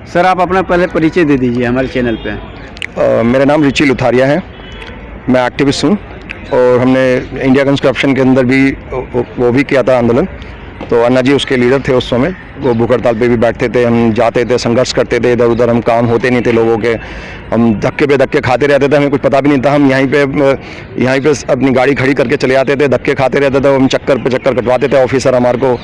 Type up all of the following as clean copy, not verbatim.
Sir आप अपना पहले परिचय दे दीजिए हमारे चैनल पे। मेरा नाम रिची लुथारिया है, मैं एक्टिविस्ट हूँ और हमने इंडिया अगेंस्ट करप्शन के अंदर भी वो भी किया था आंदोलन। तो अन्ना जी उसके लीडर थे उस समय। वो भूख हड़ताल पे भी बैठते थे, हम जाते थे, संघर्ष करते थे, इधर उधर, हम काम होते नहीं थे लोगों के, हम धक्के पे धक्के खाते रहते थे, हमें कुछ पता भी नहीं था। हम यहीं पे अपनी गाड़ी खड़ी करके चले आते थे, धक्के खाते रहते थे, हम चक्कर पे चक्कर कटवाते थे ऑफिसर हमारे को,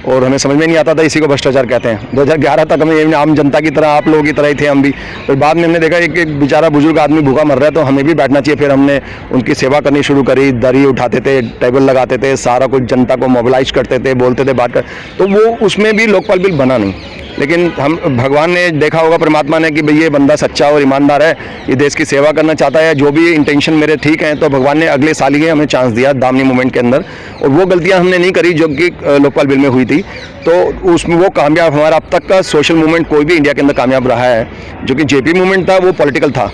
और हमें समझ में नहीं आता था इसी को भ्रष्टाचार कहते हैं। 2011 तक हमें आम जनता की तरह, आप लोगों की तरह ही थे हम भी। फिर बाद में हमने देखा एक बेचारा बुजुर्ग आदमी भूखा मर रहा है तो हमें भी बैठना चाहिए। फिर हमने उनकी सेवा करनी शुरू करी, दरी उठाते थे, टेबल लगाते थे, सारा कुछ जनता को मोबिलाइज करते थे, बोलते थे, बात कर। तो वो उसमें भी लोकपाल बिल बना नहीं, लेकिन हम भगवान ने देखा होगा, परमात्मा ने, कि भाई ये बंदा सच्चा और ईमानदार है, ये देश की सेवा करना चाहता है, जो भी इंटेंशन मेरे ठीक हैं, तो भगवान ने अगले साल ही हमें चांस दिया दामनी मूवमेंट के अंदर। और वो गलतियां हमने नहीं करी जो कि लोकपाल बिल में हुई थी, तो उसमें वो कामयाब, हमारा अब तक का सोशल मूवमेंट कोई भी इंडिया के अंदर कामयाब रहा है। जो कि जेपी मूवमेंट था वो पॉलिटिकल था,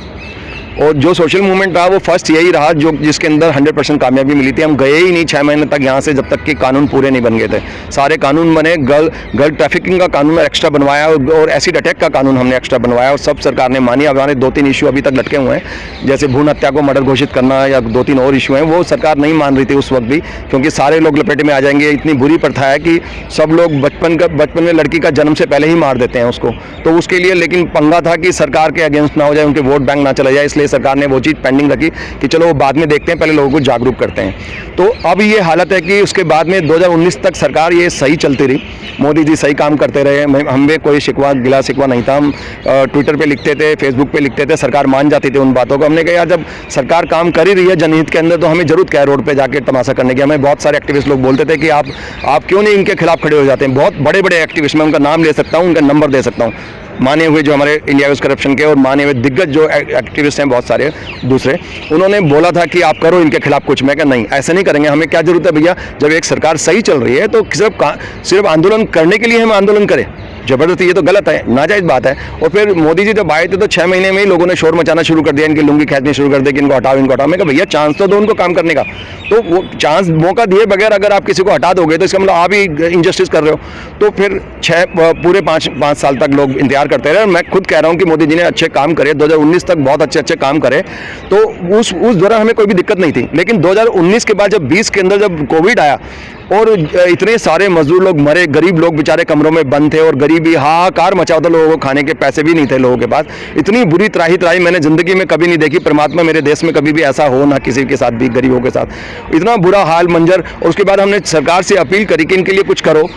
और जो सोशल मूवमेंट था वो फर्स्ट यही रहा जो जिसके अंदर 100% कामयाबी मिली थी। हम गए ही नहीं 6 महीने तक यहाँ से जब तक कि कानून पूरे नहीं बन गए थे। सारे कानून बने, गर्ल ट्रैफिकिंग का कानून एक्स्ट्रा बनवाया और एसिड अटैक का कानून हमने एक्स्ट्रा बनवाया, और सब सरकार ने मानी। अब हमारे 2-3 इशू अभी तक लटके हुए हैं, जैसे भ्रूण हत्या को मर्डर घोषित करना या 2-3 और इशू हैं, वो सरकार नहीं मान रही थी उस वक्त भी, क्योंकि सारे लोग लपेटे में आ जाएंगे। इतनी बुरी प्रथा है कि सब लोग बचपन में लड़की का जन्म से पहले ही मार देते हैं उसको, तो उसके लिए लेकिन पंगा था कि सरकार के अगेंस्ट ना हो जाए, उनके वोट बैंक ना चला जाए, इसलिए सरकार ने वो चीज़ पेंडिंग रखी कि चलो वो बाद में देखते हैं, पहले लोगों को जागरूक करते हैं। तो अब ये हालत है कि उसके बाद में 2019 तक सरकार ये सही चलती रही, मोदी जी सही काम करते रहे, हमें कोई शिकवा गिला शिकवा नहीं था। हम ट्विटर पे लिखते थे, फेसबुक पे लिखते थे, सरकार मान जाती थी उन बातों को। हमने कहा यार जब सरकार काम कर ही रही है जनहित के अंदर, तो हमें जरूरत क्या है रोड पे जाके तमाशा करने की। हमें बहुत सारे एक्टिविस्ट लोग बोलते थे कि आप क्यों नहीं इनके खिलाफ खड़े हो जाते हैं। बहुत बड़े बड़े एक्टिविस्ट, मैं उनका नाम ले सकता हूँ, उनका नंबर दे सकता हूँ, माने हुए जो हमारे इंडिया अगेंस्ट करप्शन के और माने हुए दिग्गज जो एक्टिविस्ट हैं बहुत सारे दूसरे, उन्होंने बोला था कि आप करो इनके खिलाफ कुछ। मैं कहा नहीं, ऐसे नहीं करेंगे, हमें क्या जरूरत है भैया, जब एक सरकार सही चल रही है तो सिर्फ आंदोलन करने के लिए हम आंदोलन करें जबरदस्ती, ये तो गलत है, नाजायज बात है। और फिर मोदी जी जब आए थे तो 6 महीने में ही लोगों ने शोर मचाना शुरू कर दिया, इनकी लुंगी खींचनी शुरू कर दी कि इनको हटाओ, इनको हटाओ। मैं कहा भैया चांस तो दो उनको काम करने का, तो वो चांस मौका दिए बगैर अगर आप किसी को हटा दोगे तो इसका मतलब आप ही इनजस्टिस कर रहे हो। तो फिर पूरे 5 साल तक लोग इंतजार करते रहे। मैं खुद कह रहा हूँ कि मोदी जी ने अच्छे काम करे, 2019 तक बहुत अच्छे काम करे, तो उस दौरान हमें कोई भी दिक्कत नहीं थी। लेकिन 2019 के बाद जब 20 के अंदर जब कोविड आया और इतने सारे मजदूर लोग मरे, गरीब लोग बेचारे कमरों में बंद थे, और गरीबी हाहाकार मचा था, लोगों को खाने के पैसे भी नहीं थे लोगों के पास। इतनी बुरी त्राही मैंने जिंदगी में कभी नहीं देखी। परमात्मा मेरे देश में कभी भी ऐसा हो ना, किसी के साथ भी, गरीबों के साथ इतना बुरा हाल मंजर। और उसके बाद हमने सरकार से अपील करी कि इनके लिए कुछ करो,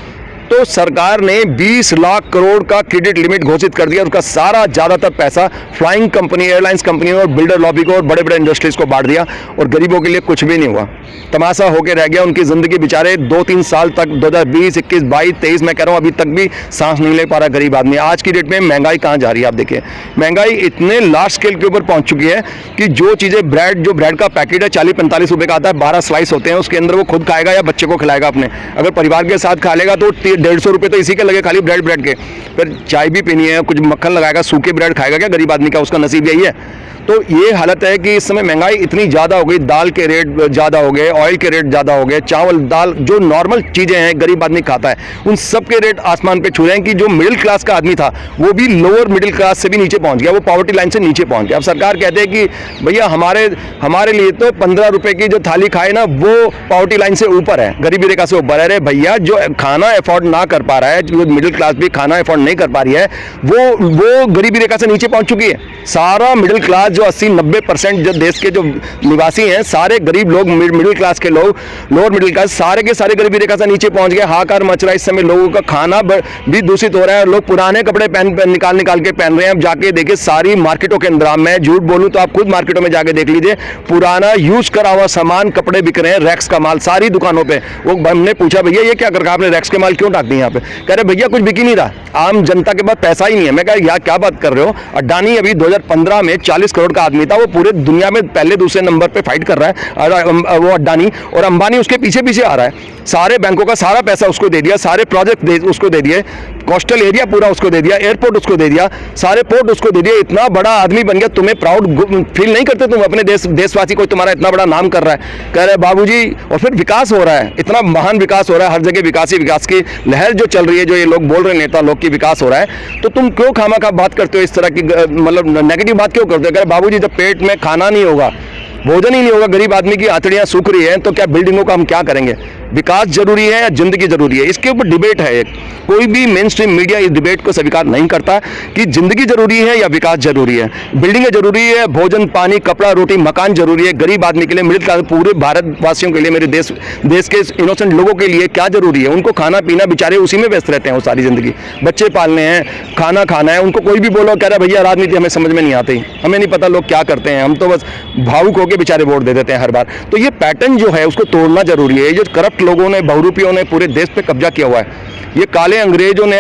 तो सरकार ने 20 लाख करोड़ का क्रेडिट लिमिट घोषित कर दिया। उसका सारा ज़्यादातर पैसा फ्लाइंग कंपनी, एयरलाइंस कंपनी और बिल्डर लॉबी को और बड़े बड़े इंडस्ट्रीज को बांट दिया, और गरीबों के लिए कुछ भी नहीं हुआ, तमाशा होकर रह गया। उनकी ज़िंदगी बेचारे 2-3 साल तक, 2020, 21, 22, 23, मैं कह रहा हूँ अभी तक भी सांस नहीं ले पा रहा गरीब आदमी। आज की डेट में महंगाई कहाँ जा रही है आप देखिए, महंगाई इतने लार्ज स्केल के ऊपर पहुँच चुकी है कि जो चीज़ें जो ब्रेड का पैकेट है 40-45 रुपये का आता है, 12 स्लाइस होते हैं, उसके अंदर वो खुद खाएगा या बच्चे को खिलाएगा अपने। अगर परिवार के साथ खा लेगा तो 150 रुपये तो इसी के लगे खाली ब्रेड के। फिर चाय भी पीनी है, कुछ मक्खन लगाएगा, सूखे ब्रेड खाएगा क्या गरीब आदमी का, उसका नसीब यही है। तो ये हालत है कि इस समय महंगाई इतनी ज़्यादा हो गई, दाल के रेट ज़्यादा हो गए, ऑयल के रेट ज़्यादा हो गए, चावल दाल जो नॉर्मल चीज़ें हैं गरीब आदमी खाता है, उन सब के रेट आसमान पे छू रहे हैं कि जो मिडिल क्लास का आदमी था वो भी लोअर मिडिल क्लास से भी नीचे पहुंच गया, वो पॉवर्टी लाइन से नीचे पहुंच गया। अब सरकार कहते हैं कि भैया हमारे लिए तो 15 रुपये की जो थाली खाए ना वो पॉवर्टी लाइन से ऊपर है, गरीबी रेखा से ऊपर है। अरे भैया जो खाना अफोर्ड ना कर पा रहा है, जो मिडिल क्लास भी खाना अफोर्ड नहीं कर पा रही है, वो गरीबी रेखा से नीचे पहुंच चुकी है। सारा मिडिल क्लास जो 80-90% जो देश के जो निवासी हैं, सारे गरीब लोग, मिडिल क्लास के लोग, लोअर मिडिल क्लास, सारे के सारे गरीबी रेखा से नीचे पहुंच गए। हाहाकार मच रहा है इस समय, लोगों का खाना भी दूषित हो रहा है, लोग पुराने कपड़े निकाल के पहन रहे हैं। अब जाके देखिए सारी मार्केटों के अंदर, मैं झूठ बोलूं तो आप खुद मार्केटों में जाके देख लीजिए, पुराना यूज करा हुआ सामान, कपड़े बिक रहे हैं, रैक्स का माल सारी दुकानों पे। वो हमने पूछा भैया ये क्या कर रखा आपने, रैक्स के माल क्यों डाक दिए यहाँ पे? कह रहे भैया कुछ बिक ही नहीं रहा, आम जनता के पास पैसा ही नहीं है। मैं कहा यार क्या बात कर रहे हो, अडानी अभी 2015 में 40 करोड़ का आदमी था, वो पूरे दुनिया में पहले दूसरे नंबर पे फाइट कर रहा है वो अडानी, और अंबानी उसके पीछे पीछे आ रहा है। सारे बैंकों का सारा पैसा उसको दे दिया, सारे प्रोजेक्ट उसको दे दिए, कोस्टल एरिया पूरा उसको दे दिया, एयरपोर्ट उसको दे दिया, सारे पोर्ट उसको दे दिया, इतना बड़ा आदमी बन गया। तुम्हें प्राउड फील नहीं करते तुम अपने देशवासी, कोई तुम्हारा इतना बड़ा नाम कर रहा है, कह रहे बाबूजी। और फिर विकास हो रहा है, इतना महान विकास हो रहा है, हर जगह विकास ही विकास की लहर जो चल रही है, जो ये लोग बोल रहे हैं नेता लोग की विकास हो रहा है, तो तुम क्यों खामखा बात करते हो इस तरह की, मतलब नेगेटिव बात क्यों करते हो? कह रहे बाबूजी जब पेट में खाना नहीं होगा, भोजन ही नहीं होगा, गरीब आदमी की आंतड़ियां सूख रही हैं, तो क्या बिल्डिंगों का हम क्या करेंगे? विकास जरूरी है या जिंदगी जरूरी है? इसके ऊपर डिबेट है। कोई भी मेन स्ट्रीम मीडिया इस डिबेट को स्वीकार नहीं करता कि जिंदगी जरूरी है या विकास जरूरी है। बिल्डिंगें जरूरी है, भोजन पानी कपड़ा रोटी मकान जरूरी है, गरीब आदमी के लिए, मिडिल क्लास, पूरे भारतवासियों के लिए, मेरे देश के इनोसेंट लोगों के लिए क्या जरूरी है? उनको खाना पीना, बेचारे उसी में व्यस्त रहते हैं वो सारी जिंदगी, बच्चे पालने हैं, खाना खाना है। उनको कोई भी बोलो कह रहा भैया राजनीति हमें समझ में नहीं आती, हमें नहीं पता लोग क्या करते हैं, हम तो बस भावुक होकर बेचारे वोट दे देते हैं हर बार। तो ये पैटर्न जो है उसको तोड़ना जरूरी है। ये जो करप्ट लोगों ने, बहुरूपियों ने पूरे देश पे कब्जा किया हुआ है, ये काले अंग्रेजों ने,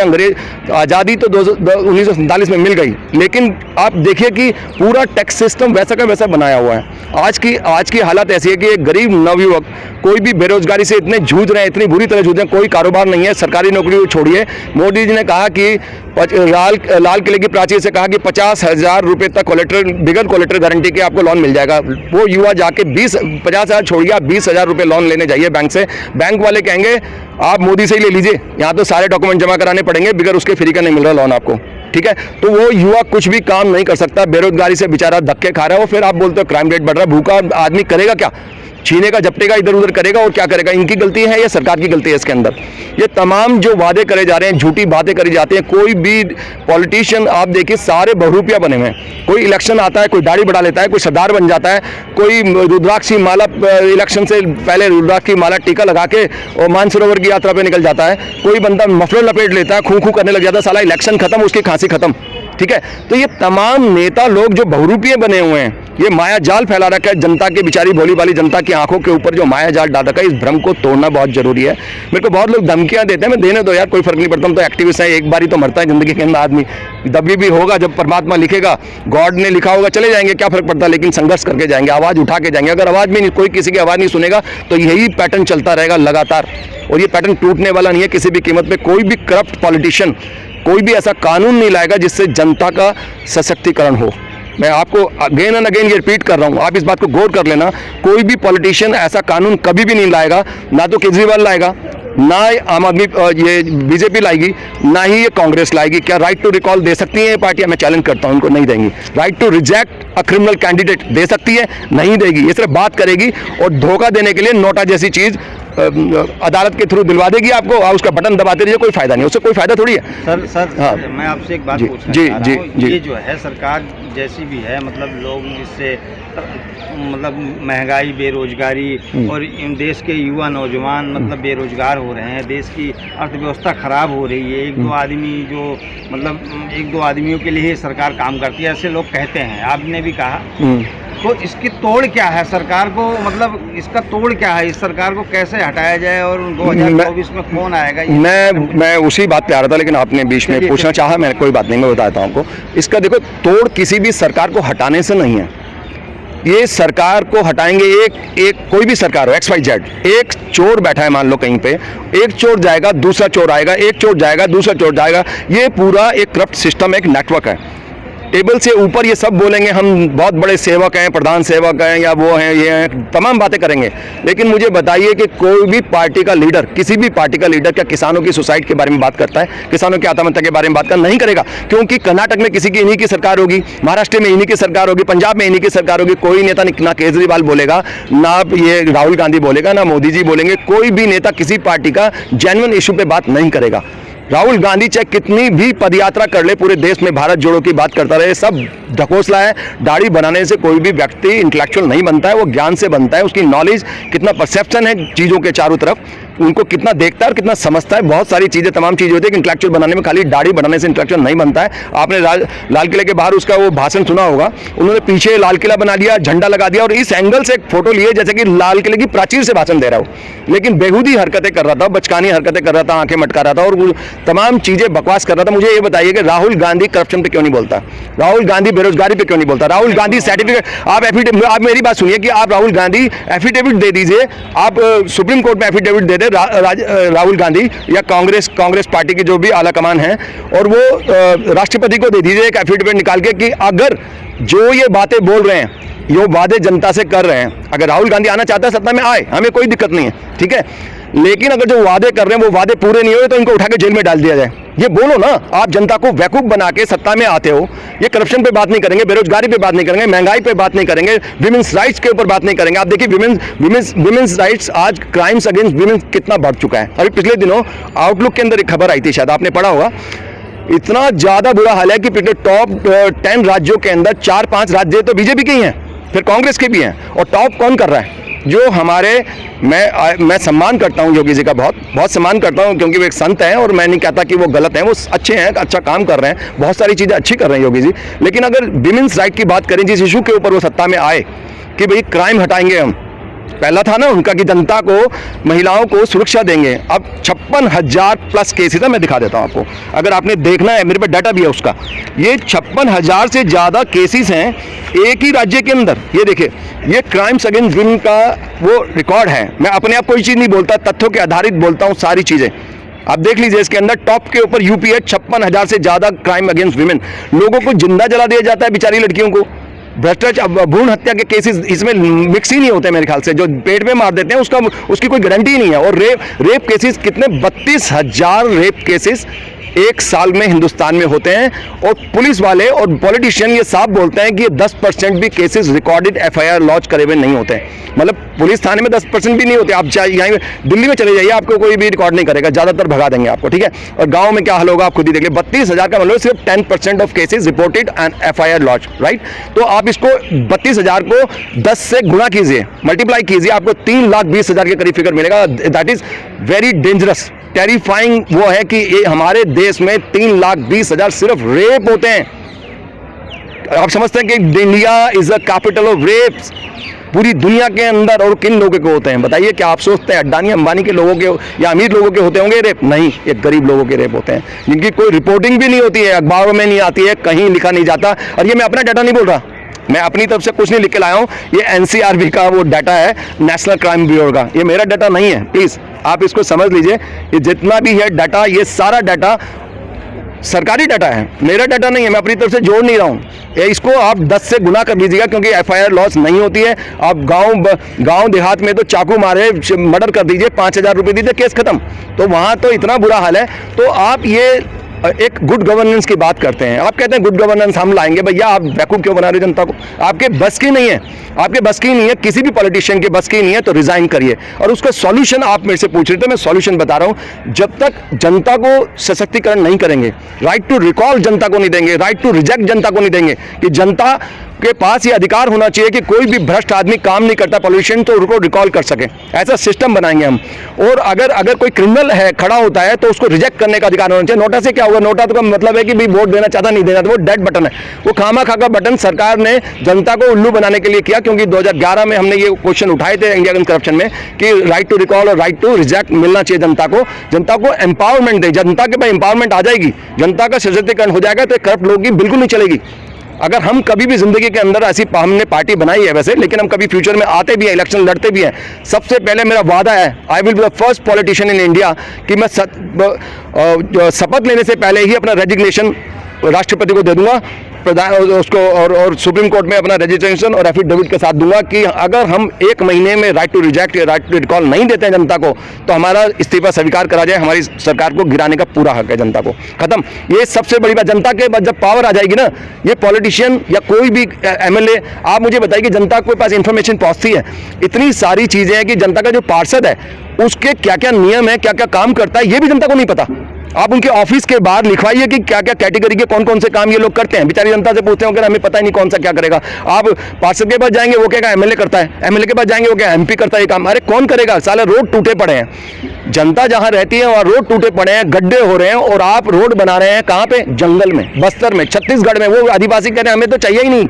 आज़ादी तो 1947 में मिल गई, लेकिन आप देखिए कि पूरा टैक्स सिस्टम वैसा का वैसा बनाया हुआ है। आज की हालत ऐसी है कि एक गरीब नवयुवक, कोई भी बेरोजगारी से इतने जूझ रहे हैं, इतनी बुरी तरह जूझ रहे हैं, कोई कारोबार नहीं है, सरकारी नौकरी छोड़िए। मोदी जी ने कहा कि लाल किले की प्राचीर से कहा कि 50,000 रुपये तक बिगर कोलेटरल गारंटी के आपको लोन मिल जाएगा। वो युवा जाके 50,000 छोड़िए, आप 20,000 रुपये लोन लेने जाइए बैंक से, बैंक वाले कहेंगे आप मोदी से ही ले लीजिए, यहाँ तो सारे डॉक्यूमेंट जमा कराने पड़ेंगे, बिगर उसके फ्री का नहीं मिल रहा लोन आपको, ठीक है। तो वो युवा कुछ भी काम नहीं कर सकता, बेरोजगारी से बेचारा धक्के खा रहा है। वो फिर आप बोलते हो क्राइम रेट बढ़ रहा है, भूखा आदमी करेगा क्या? छीनेगा, झपटेगा, इधर उधर करेगा, और क्या करेगा? इनकी गलती है या सरकार की गलती है इसके अंदर? ये तमाम जो वादे करे जा रहे हैं, झूठी बातें करी जाती हैं। कोई भी पॉलिटिशियन आप देखिए सारे बहुरूपिया बने हुए हैं। कोई इलेक्शन आता है, कोई दाढ़ी बढ़ा लेता है, कोई सरदार बन जाता है, कोई रुद्राक्ष की माला, इलेक्शन से पहले रुद्राक्ष की माला टीका लगा के और मानसरोवर की यात्रा पे निकल जाता है। कोई बंदा मफलर लपेट लेता है, खू खू करने लग जाता है, साला इलेक्शन खत्म, उसकी खांसी खत्म, ठीक है। तो ये तमाम नेता लोग जो बहुरूपिये बने हुए हैं, ये माया जाल फैला रखा है जनता के, बेचारी भोली भाली जनता की आंखों के ऊपर जो माया जाल डाल रखा है, इस भ्रम को तोड़ना बहुत जरूरी है। मेरे को बहुत लोग धमकियां देते हैं, मैं देने दो यार, कोई फर्क नहीं पड़ता, हम तो एक्टिविस्ट हैं, एक बारी तो मरता है जिंदगी के अंदर आदमी, दबी भी होगा, जब परमात्मा लिखेगा, गॉड ने लिखा होगा, चले जाएंगे, क्या फर्क पड़ता है, लेकिन संघर्ष करके जाएंगे, आवाज उठा के जाएंगे। अगर आवाज भी कोई किसी की आवाज नहीं सुनेगा तो यही पैटर्न चलता रहेगा लगातार, और ये पैटर्न टूटने वाला नहीं है किसी भी कीमत पे। कोई भी करप्ट पॉलिटिशियन कोई भी ऐसा कानून नहीं लाएगा जिससे जनता का सशक्तिकरण हो। मैं आपको अगेन एंड अगेन ये रिपीट कर रहा हूँ, आप इस बात को गौर कर लेना। कोई भी पॉलिटिशियन ऐसा कानून कभी भी नहीं लाएगा, ना तो केजरीवाल लाएगा, ना आम आदमी ये बीजेपी लाएगी, ना ही ये कांग्रेस लाएगी। क्या राइट टू रिकॉल दे सकती है ये पार्टियां? मैं चैलेंज करता हूं, उनको नहीं देंगी। Right to reject a criminal candidate दे सकती है? नहीं देगी। ये सिर्फ बात करेगी और धोखा देने के लिए नोटा जैसी चीज अदालत के थ्रू दिलवा देगी आपको, और उसका बटन दबाते रहिए, कोई फायदा नहीं, उससे कोई फायदा थोड़ी है। सर हाँ। मैं आपसे एक बात पूछना चाह रहा हूँ, ये जो है सरकार जैसी भी है, मतलब लोग इससे मतलब महंगाई, बेरोजगारी और इन देश के युवा नौजवान मतलब बेरोजगार हो रहे हैं, देश की अर्थव्यवस्था खराब हो रही है। एक दो आदमी जो मतलब एक दो आदमियों के लिए सरकार काम करती है, ऐसे लोग कहते हैं, आपने भी कहा। तो इसकी तोड़ क्या है सरकार को, मतलब इसका तोड़ क्या है, इस सरकार को कैसे हटाया जाए और 2024 में कौन आएगा? मैं उसी बात पे आ रहा था, लेकिन आपने बीच में पूछना चाहा, मैं कोई बात नहीं, मैं बताता हूँ आपको। इसका देखो, तोड़ किसी भी सरकार को हटाने से नहीं है। ये सरकार को हटाएंगे, एक कोई भी सरकार हो, XYZ, एक चोर बैठा है मान लो कहीं पे, एक चोर जाएगा दूसरा चोर आएगा, एक चोर जाएगा दूसरा चोर जाएगा, ये पूरा एक करप्ट सिस्टम, एक नेटवर्क है। टेबल से ऊपर ये सब बोलेंगे हम बहुत बड़े सेवक हैं, प्रधान सेवक हैं, या वो हैं, ये हैं, तमाम बातें करेंगे, लेकिन मुझे बताइए कि कोई भी पार्टी का लीडर, किसी भी पार्टी का लीडर क्या किसानों की सुसाइड के बारे में बात करता है? किसानों की आत्महत्या के बारे में बात नहीं करेगा, क्योंकि कर्नाटक में किसी की इन्हीं की सरकार होगी, महाराष्ट्र में इन्हीं की सरकार होगी, पंजाब में इन्हीं की सरकार होगी। कोई नेता ना केजरीवाल बोलेगा, ना ये राहुल गांधी बोलेगा, ना मोदी जी बोलेंगे, कोई भी नेता किसी पार्टी का जेन्युइन इशू पे बात नहीं करेगा। राहुल गांधी चाहे कितनी भी पदयात्रा कर ले, पूरे देश में भारत जोड़ो की बात करता रहे, सब ढकोसला है। दाढ़ी बनाने से कोई भी व्यक्ति इंटेलेक्चुअल नहीं बनता है, वो ज्ञान से बनता है। उसकी नॉलेज, कितना परसेप्शन है चीज़ों के चारों तरफ, उनको कितना देखता है और कितना समझता है। बहुत सारी चीज़ें, तमाम चीज़ें होती है कि इंटेलेक्चुअल बनाने में खाली दाढ़ी बढ़ाने से इंटेलेक्चुअल नहीं बनता है। आपने लाल किले के बाहर उसका वो भाषण सुना होगा, उन्होंने पीछे लाल किला बना दिया, झंडा लगा दिया और इस एंगल से एक फोटो लिए जैसे कि लाल किले की प्राचीर से भाषण दे रहा हो, लेकिन बेहूदी हरकतें कर रहा था, बचकानी हरकतें कर रहा था, आंखें मटका रहा था और तमाम चीज़ें बकवास कर रहा था। मुझे ये बताइए कि राहुल गांधी करप्शन पे क्यों नहीं बोलता? राहुल गांधी बेरोजगारी पे क्यों नहीं बोलता? राहुल गांधी सर्टिफिकेट, आप एफिडेविट, आप मेरी बात सुनिए कि आप राहुल गांधी एफिडेविट दे दीजिए, आप सुप्रीम कोर्ट में एफिडेविट दे दे राहुल गांधी या कांग्रेस पार्टी की जो भी आला कमान है, और वो राष्ट्रपति को दे दीजिए एक एफिडेविट निकाल के कि अगर जो ये बातें बोल रहे हैं, ये वादे जनता से कर रहे हैं, अगर राहुल गांधी आना चाहता है सत्ता में आए, हमें कोई दिक्कत नहीं है, ठीक है, लेकिन अगर जो वादे कर रहे हैं वो वादे पूरे नहीं हुए तो इनको उठा के जेल में डाल दिया जाए। ये बोलो ना, आप जनता को बेवकूफ बना के सत्ता में आते हो। ये करप्शन पे बात नहीं करेंगे, बेरोजगारी पे बात नहीं करेंगे, महंगाई पे बात नहीं करेंगे, विमेंस राइट्स के ऊपर बात नहीं करेंगे। आप देखिए विमेंस राइट्स, आज क्राइम्स अगेंस्ट विमेंस कितना बढ़ चुका है। अभी पिछले दिनों आउटलुक के अंदर एक खबर आई थी, शायद आपने पढ़ा होगा, इतना ज्यादा बुरा हाल है कि पिछले टॉप 10 राज्यों के अंदर 4-5 राज्य तो बीजेपी के ही हैं, फिर कांग्रेस के भी हैं, और टॉप कौन कर रहा है? जो हमारे, मैं सम्मान करता हूं योगी जी का, बहुत सम्मान करता हूं, क्योंकि वो एक संत हैं और मैं नहीं कहता कि वो गलत हैं, वो अच्छे हैं, अच्छा काम कर रहे हैं, बहुत सारी चीज़ें अच्छी कर रहे हैं योगी जी। लेकिन अगर विमेंस राइट की बात करें, जिस इशू के ऊपर वो सत्ता में आए कि भाई क्राइम हटाएंगे हम, पहला था ना उनका कि जनता को, महिलाओं को सुरक्षा देंगे। अब 56,000 प्लस केसेस है, मैं दिखा देता हूं आपको, अगर आपने देखना है, मेरे पे डाटा भी है उसका। ये 56,000 से ज़्यादा केसेस हैं एक ही राज्य के अंदर। ये देखिए, ये क्राइम्स अगेंस्ट विमेन का वो रिकॉर्ड है। मैं अपने आप कोई चीज़ नहीं बोलता, तथ्यों के आधारित बोलता हूँ सारी चीज़ें। आप देख लीजिए, इसके अंदर टॉप के ऊपर यूपी है, 56,000 से ज़्यादा क्राइम अगेंस्ट विमेन। लोगों को जिंदा जला दिया जाता है, बेचारी लड़कियों को। भ्रष्टाचार, भ्रूण हत्या के केसेस इसमें मिक्स ही नहीं होते मेरे ख्याल से, जो पेट में मार देते हैं उसकी कोई गारंटी ही नहीं है। और रेप केसेस कितने, 32,000 रेप केसेस एक साल में हिंदुस्तान में होते हैं। और पुलिस वाले और पॉलिटिशियन ये साफ बोलते हैं कि ये 10% भी केसेस रिकॉर्डेड एफआईआर लॉन्च करे हुए नहीं होते हैं। मतलब पुलिस थाने में 10% भी नहीं होते। आप यहाँ दिल्ली में चले जाइए, आपको कोई भी रिकॉर्ड नहीं करेगा, ज़्यादातर भगा देंगे आपको, ठीक है। और गाँव में क्या हाल होगा आप खुद ही देखिए। 32,000 का मतलब सिर्फ 10% of cases reported and FIR launch, right. तो आप इसको 32,000 को 10 से गुणा कीजिए, मल्टीप्लाई कीजिए, आपको 3,20,000 के करीब फिगर मिलेगा। That is very dangerous, terrifying वो है कि ये हमारे देश में 3,20,000 सिर्फ रेप होते हैं। आप समझते हैं कि India is the capital of rapes पूरी दुनिया के अंदर। और किन लोगों के होते हैं बताइए? क्या आप सोचते हैं अड्डानी अंबानी के लोगों के या अमीर लोगों के होते होंगे रेप? नहीं, ये गरीब लोगों के रेप होते हैं, जिनकी कोई रिपोर्टिंग भी नहीं होती है, अखबारों में नहीं आती है, कहीं लिखा नहीं जाता। और ये मैं अपना डाटा नहीं बोल रहा, मैं अपनी तरफ से कुछ नहीं लिख के लाया हूँ, ये एनसीआरबी का वो डाटा है, नेशनल क्राइम ब्यूरो का, ये मेरा डाटा नहीं है। प्लीज़ आप इसको समझ लीजिए, ये जितना भी है डाटा, ये सारा डाटा सरकारी डाटा है, मेरा डाटा नहीं है, मैं अपनी तरफ से जोड़ नहीं रहा हूँ। इसको आप 10 से गुना कर लीजिएगा, क्योंकि एफआईआर लॉस नहीं होती है। आप गांव देहात में तो चाकू मारे मर्डर कर दीजिए, 5,000 रुपये दीजिए, केस खत्म। तो वहाँ तो इतना बुरा हाल है। तो आप ये एक गुड गवर्नेंस की बात करते हैं, आप कहते हैं गुड गवर्नेंस हम लाएंगे। भैया आप बेवकूफ़ क्यों बना रहे हो जनता को? आपके बस की नहीं है, आपके बस की नहीं है, किसी भी पॉलिटिशियन के बस की नहीं है, तो रिजाइन करिए। और उसका सॉल्यूशन आप मेरे से पूछ रहे थे, मैं सॉल्यूशन बता रहा हूं। जब तक जनता को सशक्तिकरण नहीं करेंगे, राइट टू रिकॉल जनता को नहीं देंगे, राइट टू रिजेक्ट जनता को नहीं देंगे, कि जनता के पास ये अधिकार होना चाहिए कि कोई भी भ्रष्ट आदमी काम नहीं करता पॉलिटिशियन तो उसको रिकॉल कर सके, ऐसा सिस्टम बनाएंगे हम। और अगर कोई क्रिमिनल है खड़ा होता है तो उसको रिजेक्ट करने का अधिकार होना चाहिए। नोटा से क्या होगा? नोटा तो का मतलब है कि भाई वोट देना चाहता नहीं देना, तो वो डेड बटन है, वो खामा खा का बटन सरकार ने जनता को उल्लू बनाने के लिए किया। क्योंकि 2011 में हमने ये क्वेश्चन उठाए थे इंडिया अगेंस्ट करप्शन में कि राइट टू रिकॉल और राइट टू रिजेक्ट मिलना चाहिए जनता को एम्पावरमेंट दे। जनता के पास एम्पावरमेंट आ जाएगी, जनता का सशक्तिकरण हो जाएगा, तो करप्ट लोग की बिल्कुल नहीं चलेगी। अगर हम कभी भी जिंदगी के अंदर ऐसी हमने पार्टी बनाई है वैसे, लेकिन हम कभी फ्यूचर में आते भी हैं, इलेक्शन लड़ते भी हैं, सबसे पहले मेरा वादा है, I will be the first politician in India, कि मैं शपथ लेने से पहले ही अपना रेजिग्नेशन राष्ट्रपति को दे दूंगा, प्रधान उसको, और सुप्रीम कोर्ट में अपना रजिस्ट्रेशन और एफिडेविट के साथ दूंगा कि अगर हम 1 महीने में राइट टू रिजेक्ट या राइट टू रिकॉल नहीं देते हैं जनता को, तो हमारा इस्तीफा स्वीकार करा जाए, हमारी सरकार को गिराने का पूरा हक है जनता को, खत्म। ये सबसे बड़ी बात, जनता के बाद जब पावर आ जाएगी ना, ये पॉलिटिशियन या कोई भी एमएलए, आप मुझे बताइए कि जनता के पास इंफॉर्मेशन पहुंचती है, इतनी सारी चीजें हैं कि जनता का जो पार्षद है उसके क्या क्या नियम है, क्या क्या काम करता है, ये भी जनता को नहीं पता। आप उनके ऑफिस के बाहर लिखवाइए कि क्या क्या कैटेगरी के कौन कौन से काम ये लोग करते हैं, बेचारी जनता से पूछते होंगे, हमें पता ही नहीं कौन सा क्या करेगा। आप पार्षद के पास जाएंगे, वो कहेगा एमएलए करता है, एमएलए के पास जाएंगे, वो क्या एमपी करता है काम। अरे कौन करेगा? साले रोड टूटे पड़े हैं, जनता जहां रहती है वहां रोड टूटे पड़े हैं, गड्ढे हो रहे हैं, और आप रोड बना रहे हैं कहां पे? जंगल में, बस्तर में, छत्तीसगढ़ में। वो आदिवासी कह रहे हैं हमें तो चाहिए ही नहीं,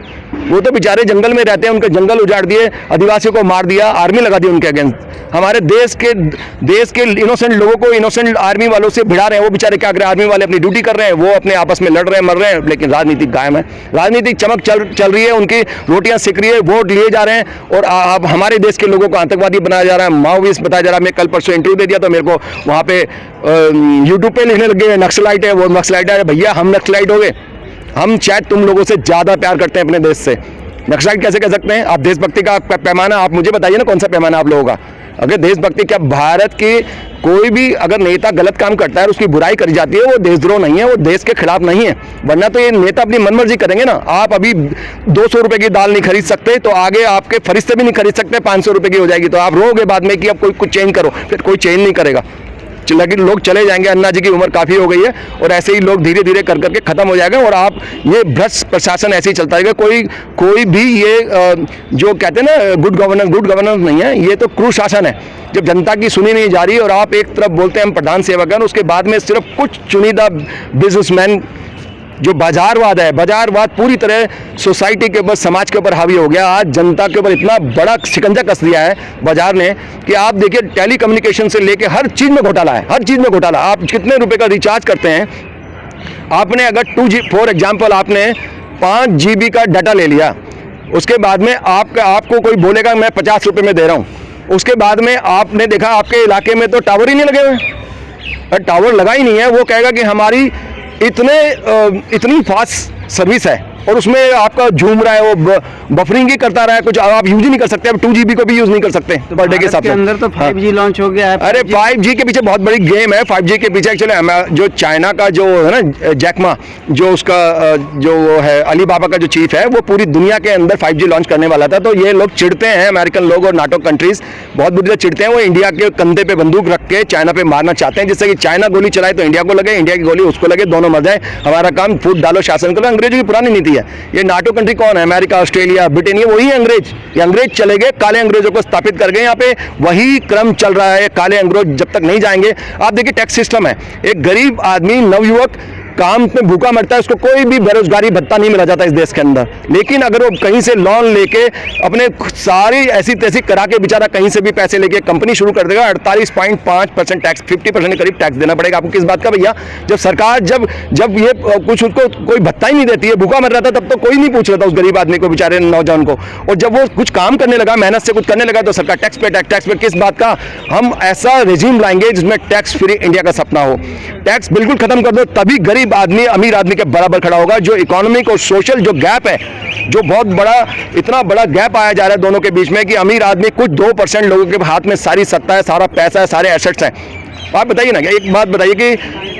वो तो बेचारे जंगल में रहते हैं, उनके जंगल उजाड़ दिए, आदिवासियों को मार दिया, आर्मी लगा दी उनके अगेंस्ट। हमारे देश के इनोसेंट लोगों को इनोसेंट आर्मी वालों से भिड़ा रहे हैं, वो बेचारे क्या कर रहे हैं, आर्मी वाले अपनी ड्यूटी कर रहे हैं, वो अपने आपस में लड़ रहे हैं, मर रहे हैं, लेकिन राजनीतिक गायब है, राजनीतिक चमक चल रही है, उनकी रोटियां सिक रही है, वोट लिए जा रहे हैं और अब हमारे देश के लोगों को आतंकवादी बनाया जा रहा है, माओवादी बताया जा रहा है। मैं कल परसों इंटरव्यू दे दिया तो मेरे को वहाँ पे यूट्यूब पे लिखने लगे नक्सलाइट है, वो नक्सलाइट है। भैया हम नक्सलाइट हो गए? हम शायद तुम लोगों से ज़्यादा प्यार करते हैं अपने देश से। नक्सलाइट कैसे कह सकते हैं आप? देशभक्ति का पैमाना आप मुझे बताइए ना, कौन सा पैमाना आप लोगों का? अगर देशभक्ति, क्या भारत की कोई भी अगर नेता गलत काम करता है और उसकी बुराई करी जाती है, वो देशद्रोह नहीं है, वो देश के खिलाफ नहीं है। वरना तो ये नेता अपनी मनमर्जी करेंगे ना। आप अभी 200 रुपए की दाल नहीं खरीद सकते तो आगे आपके फरिश्ते भी नहीं खरीद सकते, 500 रुपए की हो जाएगी तो आप रोगे बाद में कि अब कोई कुछ चेंज करो, फिर कोई चेंज नहीं करेगा, लेकिन लोग चले जाएंगे। अन्ना जी की उम्र काफ़ी हो गई है और ऐसे ही लोग धीरे धीरे कर करके ख़त्म हो जाएगा और आप ये भ्रष्ट प्रशासन ऐसे ही चलता रहेगा। कोई भी ये जो कहते हैं ना गुड गवर्नेंस नहीं है, ये तो क्रूर शासन है। जब जनता की सुनी नहीं जा रही और आप एक तरफ बोलते हैं हम प्रधान सेवक हैं, उसके बाद में सिर्फ कुछ चुनिंदा बिजनेसमैन, जो बाजारवाद है, बाजारवाद पूरी तरह सोसाइटी के ऊपर, समाज के ऊपर हावी हो गया। आज जनता के ऊपर इतना बड़ा शिकंजा कस दिया है बाजार ने कि आप देखिए टेली कम्युनिकेशन से लेके हर चीज़ में घोटाला है, हर चीज़ में घोटाला। आप कितने रुपए का रिचार्ज करते हैं, आपने अगर 2G फॉर एग्जाम्पल आपने 5 GB का डाटा ले लिया, उसके बाद में आपको कोई बोलेगा मैं 50 रुपये में दे रहा हूँ, उसके बाद में आपने देखा आपके इलाके में तो टावर ही नहीं लगे हुए, टावर लगा ही नहीं है, वो कहेगा कि हमारी इतनी फास्ट सर्विस है और उसमें आपका झूम रहा है, वो बफरिंग ही करता रहा है, कुछ आप यूज ही नहीं कर सकते। अब 2 GB को भी यूज नहीं कर सकते पर डे के हिसाब से। अंदर तो 5G लॉन्च हो गया है। अरे 5G के पीछे बहुत बड़ी गेम है। 5G के पीछे एक्चुअली जो चाइना का जो है ना जैकमा, जो उसका जो है अलीबाबा का जो चीफ है, वो पूरी दुनिया के अंदर 5G लॉन्च करने वाला था। तो ये लोग चिढ़ते हैं, अमेरिकन लोग और नाटो कंट्रीज बहुत बुरी तरह चिढ़ते हैं। वो इंडिया के कंधे पे बंदूक रख के चाइना पे मारना चाहते हैं, जिससे कि चाइना गोली चलाए तो इंडिया को लगे, इंडिया की गोली उसको लगे, दोनों मर जाए। हमारा काम फूट डालो शासन करो। अंग्रेजों की पुरानी नीति है। ये नाटो कंट्री कौन है? अमेरिका, ऑस्ट्रेलिया, ब्रिटेन, ये वही अंग्रेज। ये अंग्रेज चले गए, काले अंग्रेजों को स्थापित कर गए। यहाँ पे वही क्रम चल रहा है। काले अंग्रेज जब तक नहीं जाएंगे, आप देखिए टैक्स सिस्टम है। एक गरीब आदमी, नवयुवक काम में भूखा मरता है, उसको कोई भी बेरोजगारी भत्ता नहीं मिला जाता इस देश के अंदर। लेकिन अगर वो कहीं से लोन लेके अपने सारी ऐसी तैसी करा के बेचारा कहीं से भी पैसे लेके कंपनी शुरू कर देगा, 48.5% टैक्स, 50% के करीब टैक्स देना पड़ेगा आपको। किस बात का भैया? जब सरकार जब ये कुछ उसको कोई भत्ता ही नहीं देती है, भूखा मर रहा था, तब तो कोई नहीं पूछ रहा था उस गरीब आदमी को, बेचारे नौजवान को। और जब वो कुछ काम करने लगा, मेहनत से कुछ करने लगा, तो सरकार टैक्स पे। किस बात का? हम ऐसा रेजिम लाएंगे जिसमें टैक्स फ्री इंडिया का सपना हो। टैक्स बिल्कुल खत्म कर दो, तभी गरीब आदमी अमीर आदमी के बराबर खड़ा होगा। जो इकोनॉमिक और सोशल जो गैप है, जो बहुत बड़ा, इतना बड़ा गैप आया जा रहा है दोनों के बीच में कि अमीर आदमी, कुछ 2% लोगों के हाथ में सारी सत्ता है, सारा पैसा है, सारे एसेट्स हैं। आप बताइए ना, एक बात बताइए कि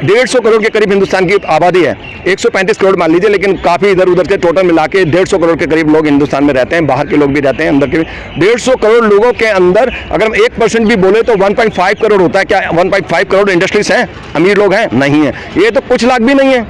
150 करोड़ के करीब हिंदुस्तान की आबादी है, 135 करोड़ मान लीजिए, लेकिन काफ़ी इधर उधर के टोटल मिला के 150 करोड़ के करीब लोग हिंदुस्तान में रहते हैं। बाहर के लोग भी रहते हैं, अंदर के भी। 150 करोड़ लोगों के अंदर अगर हम 1% भी बोले तो 1.5 करोड़ होता है। क्या 1.5 करोड़ इंडस्ट्रीज हैं? अमीर लोग हैं? नहीं है। ये तो कुछ लाख भी नहीं है,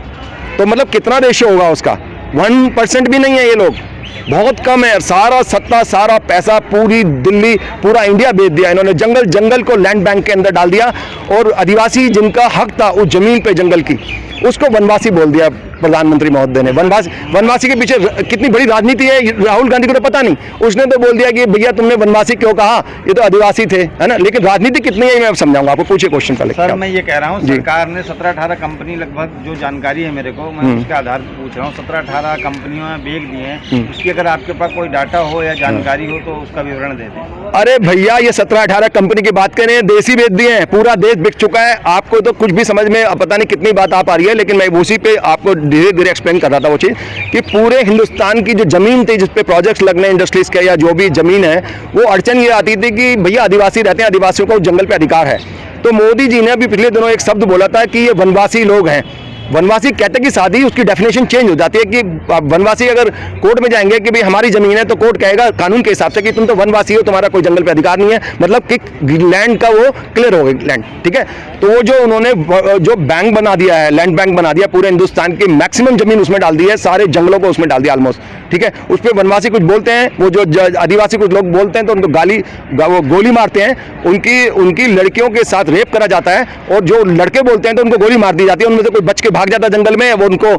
तो मतलब कितना रेशियो होगा उसका? 1% भी नहीं है। ये लोग बहुत कम है। सारा सत्ता, सारा पैसा, पूरी दिल्ली, पूरा इंडिया बेच दिया इन्होंने। जंगल को लैंड बैंक के अंदर डाल दिया और आदिवासी जिनका हक था उस जमीन पे जंगल की, उसको वनवासी बोल दिया प्रधानमंत्री महोदय ने। वनवासी के पीछे कितनी बड़ी राजनीति है, राहुल गांधी को तो पता नहीं। उसने तो बोल दिया कि भैया तुमने वनवासी क्यों कहा, ये तो आदिवासी थे, है ना। लेकिन राजनीति कितनी है मैं समझाऊंगा आपको। पूछे क्वेश्चन पहले। सर मैं ये कह रहा हूँ, सरकार ने 17-18 कंपनी, लगभग जो जानकारी है मेरे को, मैं उसके आधार पर पूछ रहा हूँ, 17-18 कंपनियों में बेच दिए हैं। उसकी अगर आपके पास कोई डाटा हो या जानकारी हो तो उसका विवरण दे दें। अरे भैया, ये 17-18 कंपनी की बात करें, देश ही बेच दिए हैं। पूरा देश बिक चुका है। आपको तो कुछ भी समझ में पता नहीं कितनी बात आ पा रही है, लेकिन मैं उसी पे आपको धीरे धीरे एक्सप्लेन कर रहा था वो चीज़ कि पूरे हिंदुस्तान की जो जमीन थी जिस पे प्रोजेक्ट्स लगने इंडस्ट्रीज के या जो भी जमीन है, वो अड़चन ये आती थी कि भैया आदिवासी रहते हैं, आदिवासियों को जंगल पे अधिकार है। तो मोदी जी ने अभी पिछले दिनों एक शब्द बोला था कि ये वनवासी लोग हैं। वनवासी कहते कि शादी, उसकी डेफिनेशन चेंज हो जाती है कि वनवासी अगर कोर्ट में जाएंगे कि भाई हमारी जमीन है, तो कोर्ट कहेगा कानून के हिसाब से कि तुम तो वनवासी हो, तुम्हारा कोई जंगल पे अधिकार नहीं है, मतलब कि लैंड का वो क्लियर हो गई लैंड, ठीक है। तो वो जो उन्होंने जो बैंक बना दिया है, लैंड बैंक बना दिया, पूरे हिंदुस्तान की मैक्सिमम जमीन उसमें डाल दी है, सारे जंगलों को उसमें डाल दिया ऑलमोस्ट, ठीक है। उस पर वनवासी कुछ बोलते हैं, वो जो आदिवासी कुछ लोग बोलते हैं तो उनको गोली मारते हैं, उनकी लड़कियों के साथ रेप करा जाता है, और जो लड़के बोलते हैं तो उनको गोली मार दी जाती है, उनमें से कोई बच के भाग जाता जंगल में, वो उनको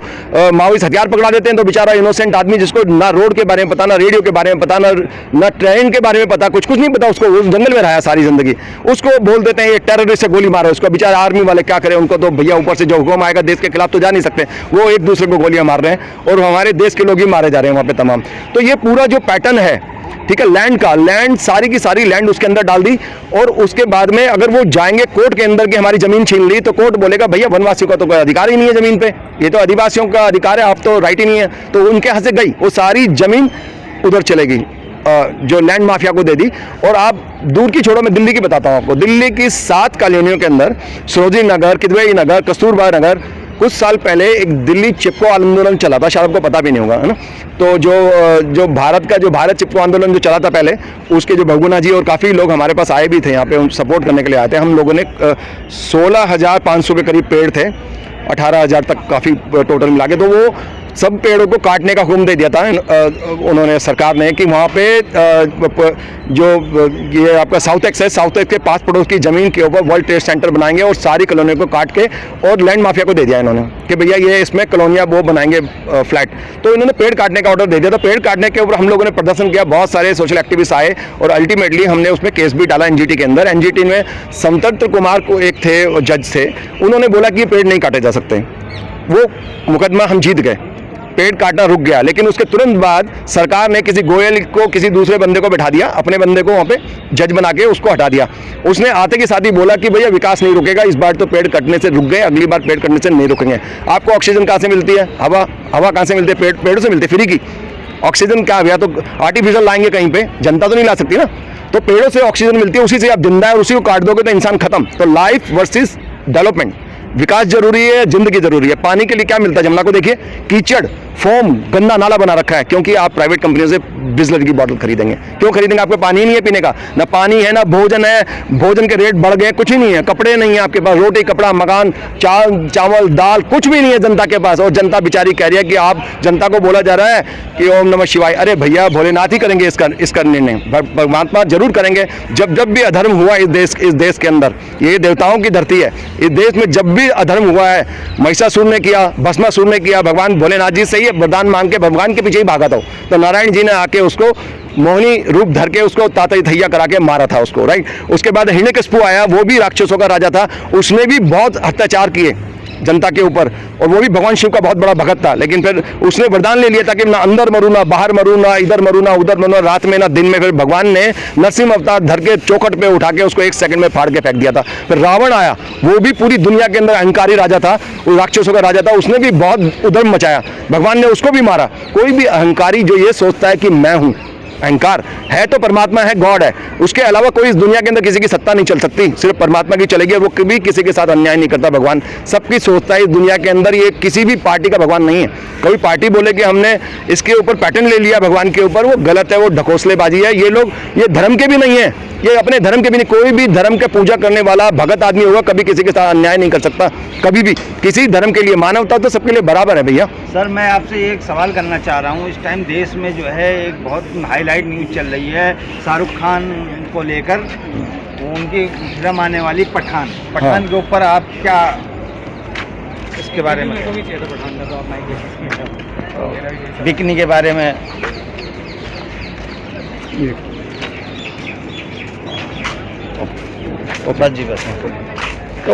माओवादी हथियार पकड़ा देते हैं, तो बेचारा इनोसेंट आदमी जिसको ना रोड के बारे में पता, ना रेडियो के बारे में पता, ना ट्रेन के बारे में पता, कुछ नहीं पता उसको, उस जंगल में रहा सारी जिंदगी, उसको बोल देते हैं ये टेररिस्ट से गोली मारो उसको। बेचारा आर्मी वाले क्या करें, उनको तो भैया ऊपर से जो हुक्म आएगा देश के खिलाफ तो जा नहीं सकते, वो एक दूसरे को गोलियां मार रहे हैं और हमारे देश के लोग ही मारे जा रहे हैं वहाँ पे तमाम। तो ये पूरा जो पैटर्न है, ठीक है, लैंड सारी की सारी लैंड उसके अंदर डाल दी, और उसके बाद में अगर वो जाएंगे कोर्ट के अंदर कि हमारी जमीन छीन ली, तो कोर्ट बोलेगा भैया वनवासियों का तो कोई अधिकार ही नहीं है जमीन पे, ये तो आदिवासियों का अधिकार है, आप तो राइट ही नहीं है, तो उनके हाथ से गई वो सारी जमीन, उधर चलेगी जो लैंड माफिया को दे दी। और आप दूर की छोड़ो, मैं दिल्ली की बताता हूँ आपको, दिल्ली की 7 कॉलोनियों के अंदर सरोजिनी नगर, किदवई नगर, कस्तूरबा नगर, कुछ साल पहले एक दिल्ली चिपको आंदोलन चला था, शायद आपको पता भी नहीं होगा, है ना। तो जो भारत चिपको आंदोलन जो चला था पहले, उसके जो भगुना जी और काफ़ी लोग हमारे पास आए भी थे यहाँ पे सपोर्ट करने के लिए आए थे। हम लोगों ने 16,500 के करीब पेड़ थे, 18,000 तक काफ़ी टोटल मिला के, तो वो सब पेड़ों को काटने का हुक्म दे दिया था उन्होंने, सरकार ने, कि वहाँ पे जो ये आपका साउथ एक्स है, साउथ एक्स के पास पड़ोस की ज़मीन के ऊपर वर्ल्ड ट्रेड सेंटर बनाएंगे और सारी कॉलोनियों को काट के, और लैंड माफिया को दे दिया इन्होंने कि भैया ये इसमें कॉलोनियाँ वो बनाएंगे फ्लैट। तो इन्होंने पेड़ काटने का ऑर्डर दे दिया था। पेड़ काटने के ऊपर हम लोगों ने प्रदर्शन किया, बहुत सारे सोशल एक्टिविस्ट आए और अल्टीमेटली हमने उसमें केस भी डाला एनजीटी के अंदर। एनजीटी में समतंत्र कुमार को एक थे जज थे, उन्होंने बोला कि ये पेड़ नहीं काटे जा सकते, वो मुकदमा हम जीत गए, पेड़ काटना रुक गया। लेकिन उसके तुरंत बाद सरकार ने किसी गोयल को, किसी दूसरे बंदे को बैठा दिया, अपने बंदे को वहाँ पे जज बना के उसको हटा दिया। उसने आते के साथ ही बोला कि भैया विकास नहीं रुकेगा, इस बार तो पेड़ कटने से रुक गए, अगली बार पेड़ कटने से नहीं रुकेंगे। आपको ऑक्सीजन कहाँ से मिलती है? हवा कहाँ से मिलती है? पेड़ों से मिलती है, फ्री की ऑक्सीजन। क्या भैया, तो आर्टिफिशियल लाएंगे कहीं पे, जनता तो नहीं ला सकती ना, तो पेड़ों से ऑक्सीजन मिलती है, उसी से आप जिंदा है, उसी को काट दोगे तो इंसान खत्म। तो लाइफ वर्सेस डेवलपमेंट, विकास जरूरी है, जिंदगी जरूरी है। पानी के लिए क्या मिलता है जमुना को देखिए, कीचड़, फोम, गंदा नाला बना रखा है, क्योंकि आप प्राइवेट कंपनियों से बिस्लरी की बोतल खरीदेंगे। क्यों खरीदेंगे? आपके पानी नहीं है पीने का, ना पानी है ना भोजन है, भोजन के रेट बढ़ गए, कुछ ही नहीं है, कपड़े नहीं है आपके पास, रोटी कपड़ा मकान चावल दाल कुछ भी नहीं है जनता के पास। और जनता बेचारी कह रही है कि आप, जनता को बोला जा रहा है कि ओम नमः शिवाय। अरे भैया, भोलेनाथ ही करेंगे इसका निर्णय, परमात्मा जरूर करेंगे। जब भी अधर्म हुआ इस देश के अंदर, ये देवताओं की धरती है, इस देश में जब भी अधर्म हुआ है, महिषासुर ने किया, भस्मासुर ने किया, भगवान भोलेनाथ जी से ही वरदान मांग के भगवान के पीछे ही भागा था। तो नारायण जी ने आके उसको मोहिनी रूप धर के उसको तातई थैया करा के मारा था उसको, राइट। उसके बाद हिरण्यकशिपु आया, वो भी राक्षसों का राजा था, उसने भी बहुत अत्याचार किए जनता के ऊपर, और वो भी भगवान शिव का बहुत बड़ा भक्त था। लेकिन फिर उसने वरदान ले लिया था कि ना अंदर मरू, ना बाहर मरू, ना इधर मरू, ना उधर मरू, रात में ना दिन में। फिर भगवान ने नरसिंह अवतार धर के चौखट पे उठा के उसको 1 सेकंड में फाड़ के फेंक दिया था। फिर रावण आया, वो भी पूरी दुनिया के अंदर अहंकारी राजा था, वो राक्षसों का राजा था, उसने भी बहुत उधर्म मचाया, भगवान ने उसको भी मारा। कोई भी अहंकारी जो ये सोचता है कि मैं हूँ, अहंकार है तो परमात्मा है, गॉड है, उसके अलावा कोई इस दुनिया के अंदर किसी की सत्ता नहीं चल सकती, सिर्फ परमात्मा की चलेगी। वो कभी किसी के साथ अन्याय नहीं करता भगवान, सबकी सोचता है इस दुनिया के अंदर। ये किसी भी पार्टी का भगवान नहीं है। कोई पार्टी बोले कि हमने इसके ऊपर पैटर्न ले लिया भगवान के ऊपर, वो गलत है, वो ढकोसलेबाजी है। ये लोग ये धर्म के भी नहीं है, ये अपने धर्म के भी नहीं। कोई भी धर्म के पूजा करने वाला भगत आदमी होगा, कभी किसी के साथ अन्याय नहीं कर सकता, कभी भी, किसी धर्म के लिए। मानवता तो सबके लिए बराबर है भैया। सर, मैं आपसे एक सवाल करना चाह रहा हूँ। इस टाइम देश में जो है एक बहुत हाईलाइट न्यूज़ चल रही है शाहरुख खान को लेकर, उनकी फिल्म आने वाली पठान के ऊपर आप क्या इसके बारे में, बिकनी के बारे में? बस जी बस। तो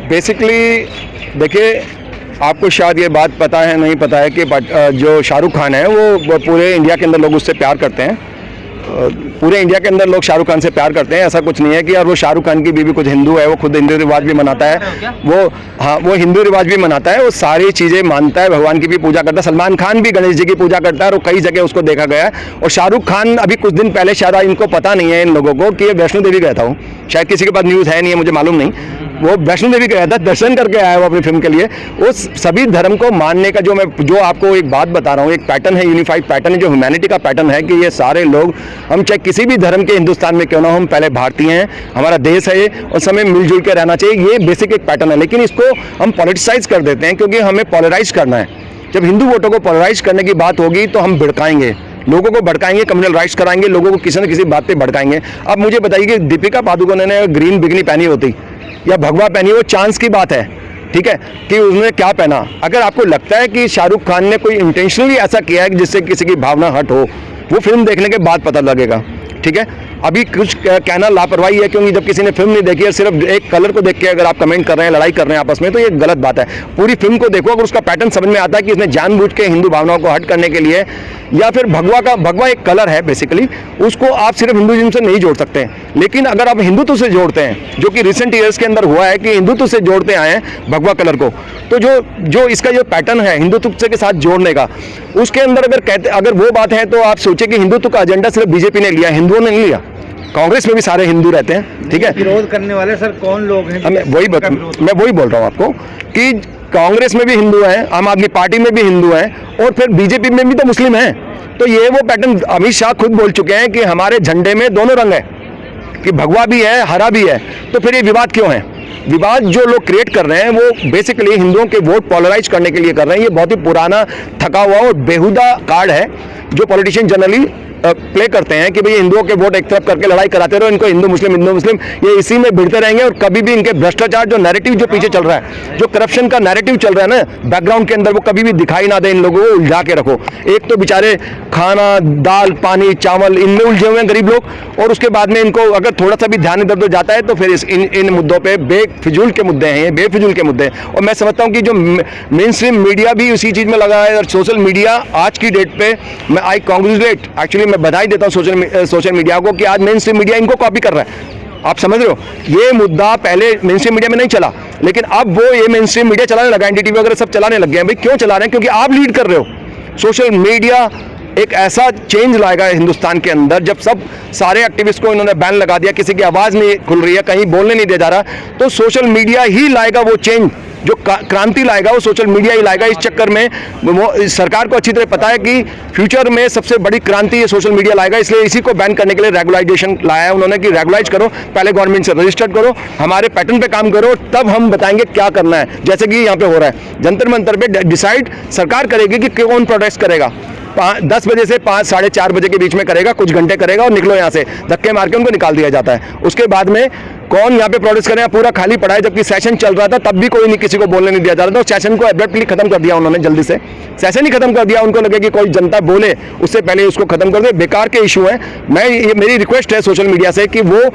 बेसिकली देखिए, आपको शायद ये बात पता है नहीं पता है कि जो शाहरुख खान है वो पूरे इंडिया के अंदर लोग उससे प्यार करते हैं। पूरे इंडिया के अंदर लोग शाहरुख खान से प्यार करते हैं। ऐसा कुछ नहीं है कि यार वो शाहरुख खान की बीवी कुछ हिंदू है, वो खुद हिंदू रिवाज भी मनाता है, वो हिंदू रिवाज भी मनाता है, वो सारी चीज़ें मानता है, भगवान की भी पूजा करता है। सलमान खान भी गणेश जी की पूजा करता है और कई जगह उसको देखा गया है। और शाहरुख खान अभी कुछ दिन पहले, शायद इनको पता नहीं है इन लोगों को, कि वैष्णो देवी गया था वो, शायद किसी के पास न्यूज़ है नहीं है, मुझे मालूम नहीं। वो वैष्णो देवी गया था, दर्शन करके आया वो अपनी फिल्म के लिए। उस सभी धर्म को मानने का जो आपको एक बात बता रहा हूँ, एक पैटर्न है, यूनिफाइड पैटर्न है, जो ह्यूमैनिटी का पैटर्न है, कि ये सारे लोग, हम चाहे किसी भी धर्म के हिंदुस्तान में क्यों ना हो, हम पहले भारतीय हैं, हमारा देश है और समय मिलजुल के रहना चाहिए। ये बेसिक एक पैटर्न है। लेकिन इसको हम पॉलिटिसाइज कर देते हैं, क्योंकि हमें पोलराइज करना है। जब हिंदू वोटों को पोलराइज करने की बात होगी तो हम भड़काएंगे, लोगों को भड़काएंगे, कम्युनल राइट्स कराएंगे, लोगों को किसी न किसी बात पे भड़काएंगे। अब मुझे बताइए कि दीपिका पादुकोण ने ग्रीन बिकनी पहनी होती या भगवा पहनी, वो चांस की बात है। ठीक है, कि उसने क्या पहना। अगर आपको लगता है कि शाहरुख खान ने कोई इंटेंशनली ऐसा किया है कि जिससे किसी की भावना हर्ट हो, वो फिल्म देखने के बाद पता लगेगा, ठीक है। अभी कुछ कहना लापरवाही है, क्योंकि जब किसी ने फिल्म नहीं देखी है, सिर्फ एक कलर को देख के अगर आप कमेंट कर रहे हैं, लड़ाई कर रहे हैं आपस में, तो ये गलत बात है। पूरी फिल्म को देखो, अगर उसका पैटर्न समझ में आता है कि इसने जानबूझ के हिंदू भावनाओं को हट करने के लिए, या फिर भगवा एक कलर है बेसिकली, उसको आप सिर्फ हिंदुइज्म से नहीं जोड़ सकते हैं। लेकिन अगर आप हिंदुत्व से जोड़ते हैं, जो कि रिसेंट ईयर्स के अंदर हुआ है कि हिंदुत्व से जोड़ते आए हैं भगवा कलर को, तो जो इसका जो पैटर्न है हिंदुत्व के साथ जोड़ने का, उसके अंदर अगर वो बात है, तो आप सोचे कि हिंदुत्व का एजेंडा सिर्फ बीजेपी ने लिया, हिंदुओं ने नहीं लिया। कांग्रेस में भी सारे हिंदू रहते हैं, ठीक है। विरोध करने वाले सर कौन लोग हैं? मैं वही बोल रहा हूँ आपको कि कांग्रेस में भी हिंदू हैं, आम आदमी पार्टी में भी हिंदू हैं, और फिर बीजेपी में भी तो मुस्लिम हैं। तो ये वो पैटर्न अमित शाह खुद बोल चुके हैं कि हमारे झंडे में दोनों रंग है, कि भगवा भी है, हरा भी है। तो फिर ये विवाद क्यों है? विवाद जो लोग क्रिएट कर रहे हैं वो बेसिकली हिंदुओं के वोट पोलराइज करने के लिए कर रहे हैं। ये बहुत ही पुराना, थका हुआ और बेहुदा कार्ड है जो पॉलिटिशियन जनरली प्ले करते हैं कि भाई हिंदुओं के वोट एक तरफ करके लड़ाई कराते रहो, इनको हिंदू मुस्लिम, ये इसी में भिड़ते रहेंगे। और कभी भी इनके भ्रष्टाचार जो नैरेटिव जो पीछे चल रहा है, जो करप्शन का नैरेटिव चल रहा है ना बैकग्राउंड के अंदर, वो कभी भी दिखाई ना दे। इन लोगों को उलझा के रखो। एक तो बेचारे खाना, दाल, पानी, चावल, इनमें उलझे हुए हैं गरीब लोग, और उसके बाद में इनको अगर थोड़ा सा भी ध्यान इधर उधर जाता है तो फिर इन मुद्दों पर बेफिजूल के मुद्दे हैं, ये बेफिजूल के मुद्दे हैं। और मैं समझता हूँ कि जो मेन स्ट्रीम मीडिया भी उसी चीज़ में लगा है, और सोशल मीडिया आज की डेट पे आई कांग्रेचुलेट, एक्चुअली मैं बधाई देता हूँ सोशल मीडिया को कि आज मेन स्ट्रीम मीडिया इनको कॉपी कर रहा है। आप समझ रहे हो, ये मुद्दा पहले मेन स्ट्रीम मीडिया में नहीं चला, लेकिन अब वो ये मेन स्ट्रीम मीडिया चलाने लगा, एनडीटीवी वगैरह सब चलाने लग गए हैं। भाई क्यों चला रहे हैं? क्योंकि आप लीड कर रहे हो। सोशल मीडिया एक ऐसा चेंज लाएगा हिंदुस्तान के अंदर, जब सब सारे एक्टिविस्ट को इन्होंने बैन लगा दिया, किसी की आवाज़ नहीं खुल रही है, कहीं बोलने नहीं दिया जा रहा, तो सोशल मीडिया ही लाएगा वो चेंज, जो क्रांति लाएगा वो सोशल मीडिया ही लाएगा। इस चक्कर में सरकार को अच्छी तरह पता है कि फ्यूचर में सबसे बड़ी क्रांति ये सोशल मीडिया लाएगा, इसलिए इसी को बैन करने के लिए रेगुलाइजेशन लाया है उन्होंने कि रेगुलाइज करो, पहले गवर्नमेंट से रजिस्टर्ड करो, हमारे पैटर्न पे काम करो, तब हम बताएंगे क्या करना है। जैसे कि यहाँ पे हो रहा है, जंतर मंतर पे डिसाइड सरकार करेगी कि कौन प्रोटेस्ट करेगा। 10 बजे से 5 साढ़े 4 बजे के बीच में करेगा, कुछ घंटे करेगा और निकलो यहाँ से, धक्के मार के उनको निकाल दिया जाता है। उसके बाद में कौन यहाँ पे प्रोटेस्ट करेगा? पूरा खाली पड़ा है, जबकि सेशन चल रहा था तब भी कोई नहीं, किसी को बोलने नहीं दिया जा रहा था। सेशन को एब्रप्टली खत्म कर दिया उन्होंने, जल्दी से सेशन ही खत्म कर दिया। उनको लगे कि कोई जनता बोले उससे पहले उसको खत्म कर दे, बेकार के इशू है। मेरी रिक्वेस्ट है सोशल मीडिया से कि वो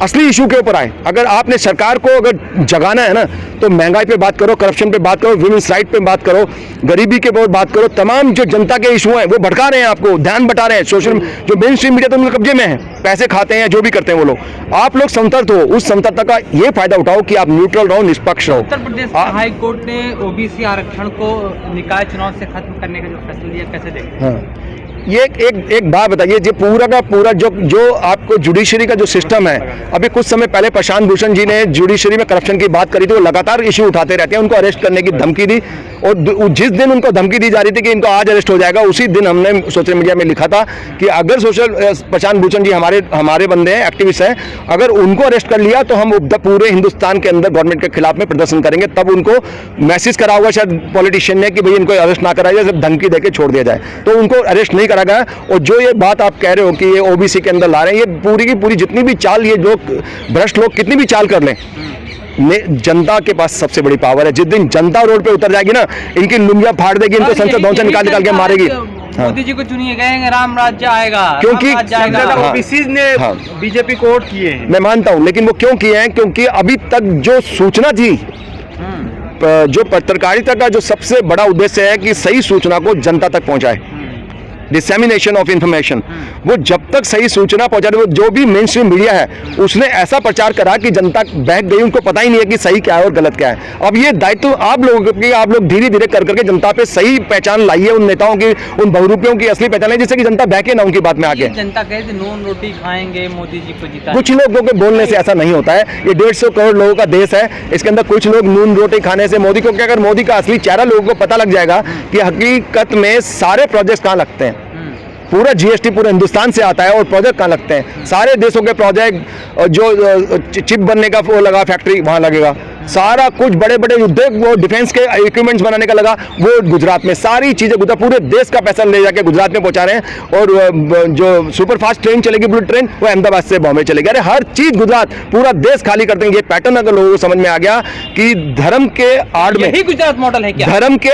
असली इशू के ऊपर आए। अगर आपने सरकार को अगर जगाना है ना, तो महंगाई पे बात करो, करप्शन पे बात करो, वुमेन्स राइट पे बात करो, गरीबी के ऊपर बात करो। तमाम जो जनता के इशू हैं वो भड़का रहे हैं, आपको ध्यान बटा रहे हैं। सोशल जो मेन स्ट्रीम मीडिया तो उनके कब्जे में है, पैसे खाते हैं, जो भी करते हैं वो लोग। आप लोग संतर्त हो, उस संतरता का ये फायदा उठाओ कि आप न्यूट्रल रहो, निष्पक्ष रहो। उत्तर प्रदेश हाई कोर्ट ने ओबीसी आरक्षण को निकाय चुनाव से खत्म करने का जो फैसला लिया, कैसे देखते हैं? हाँ, ये एक बात बताइए, जो पूरा का पूरा जो आपको जुडिशरी का जो सिस्टम है, अभी कुछ समय पहले प्रशांत भूषण जी ने जुडिशरी में करप्शन की बात करी थी, वो लगातार इश्यू उठाते रहते हैं, उनको अरेस्ट करने की धमकी दी। और जिस दिन उनको धमकी दी जा रही थी कि इनको आज अरेस्ट हो जाएगा, उसी दिन हमने सोशल मीडिया में लिखा था कि अगर प्रशांत भूषण जी हमारे बंदे हैं, एक्टिविस्ट हैं, अगर उनको अरेस्ट कर लिया तो हम पूरे हिंदुस्तान के अंदर गवर्नमेंट के खिलाफ में प्रदर्शन करेंगे। तब उनको मैसेज करा होगा शायद पॉलिटिशियन ने कि भाई इनको अरेस्ट ना कराया जाए, सिर्फ धमकी देके छोड़ दिया जाए, तो उनको अरेस्ट नहीं करा गया। और जो ये बात आप कह रहे हो कि ये ओबीसी के अंदर ला रहे हैं, ये पूरी की पूरी जितनी भी चाल, ये लोग भ्रष्ट लोग कितनी भी चाल कर लें, जनता के पास सबसे बड़ी पावर है। जिस दिन जनता रोड पे उतर जाएगी ना, इनकी लुंगियां फाड़ देगी, इनको संसद भवन से निकाल के मारेगी। मोदी जी को चुनिए गए, राम राज्य आएगा, क्योंकि ओबीसी ने बीजेपी को वोट किए हैं। मैं मानता हूं, लेकिन वो क्यों किए हैं? क्योंकि अभी तक जो सूचना थी, जो पत्रकारिता का जो सबसे बड़ा उद्देश्य है कि सही सूचना को जनता तक पहुंचाए, डिसेमिनेशन ऑफ इंफॉर्मेशन, वो जब तक सही सूचना पहुंचा रहे, वो जो भी मेन स्ट्रीम मीडिया है उसने ऐसा प्रचार करा कि जनता बहक गई, उनको पता ही नहीं है कि सही क्या है और गलत क्या है। अब ये दायित्व आप लोगों की, आप लोग धीरे धीरे कर करके जनता पे सही पहचान लाइए, उन नेताओं की, उन बहुरूपियों की असली पहचान है, जिससे कि जनता बहके ना उनकी बात में आके। जनता कहती नून रोटी खाएंगे, मोदी जी को जिता। कुछ लोगों के बोलने से ऐसा नहीं होता है। ये 150 करोड़ लोगों का देश है, इसके अंदर कुछ लोग नून रोटी खाने से मोदी को क्या, अगर मोदी का असली चेहरा लोगों को पता लग जाएगा कि हकीकत में सारे प्रोजेक्ट कहाँ लगते हैं, पूरा जीएसटी पूरे हिंदुस्तान से आता है और प्रोजेक्ट कहाँ लगते हैं, सारे देशों के प्रोजेक्ट, जो चिप बनने का वो लगा फैक्ट्री वहाँ लगेगा, सारा कुछ बड़े बड़े उद्योग, वो डिफेंस के इक्विपमेंट्स बनाने का लगा, वो गुजरात में, सारी चीजें गुजरात, पूरे देश का पैसा ले जाके गुजरात में पहुंचा रहे हैं। और जो सुपर फास्ट ट्रेन चलेगी, बुलेट ट्रेन, वो अहमदाबाद से बॉम्बे चलेगी। अरे हर चीज गुजरात, पूरा देश खाली कर देंगे। ये पैटर्न अगर लोगों को समझ में आ गया कि धर्म के आड़ में, यही गुजरात मॉडल है क्या? धर्म के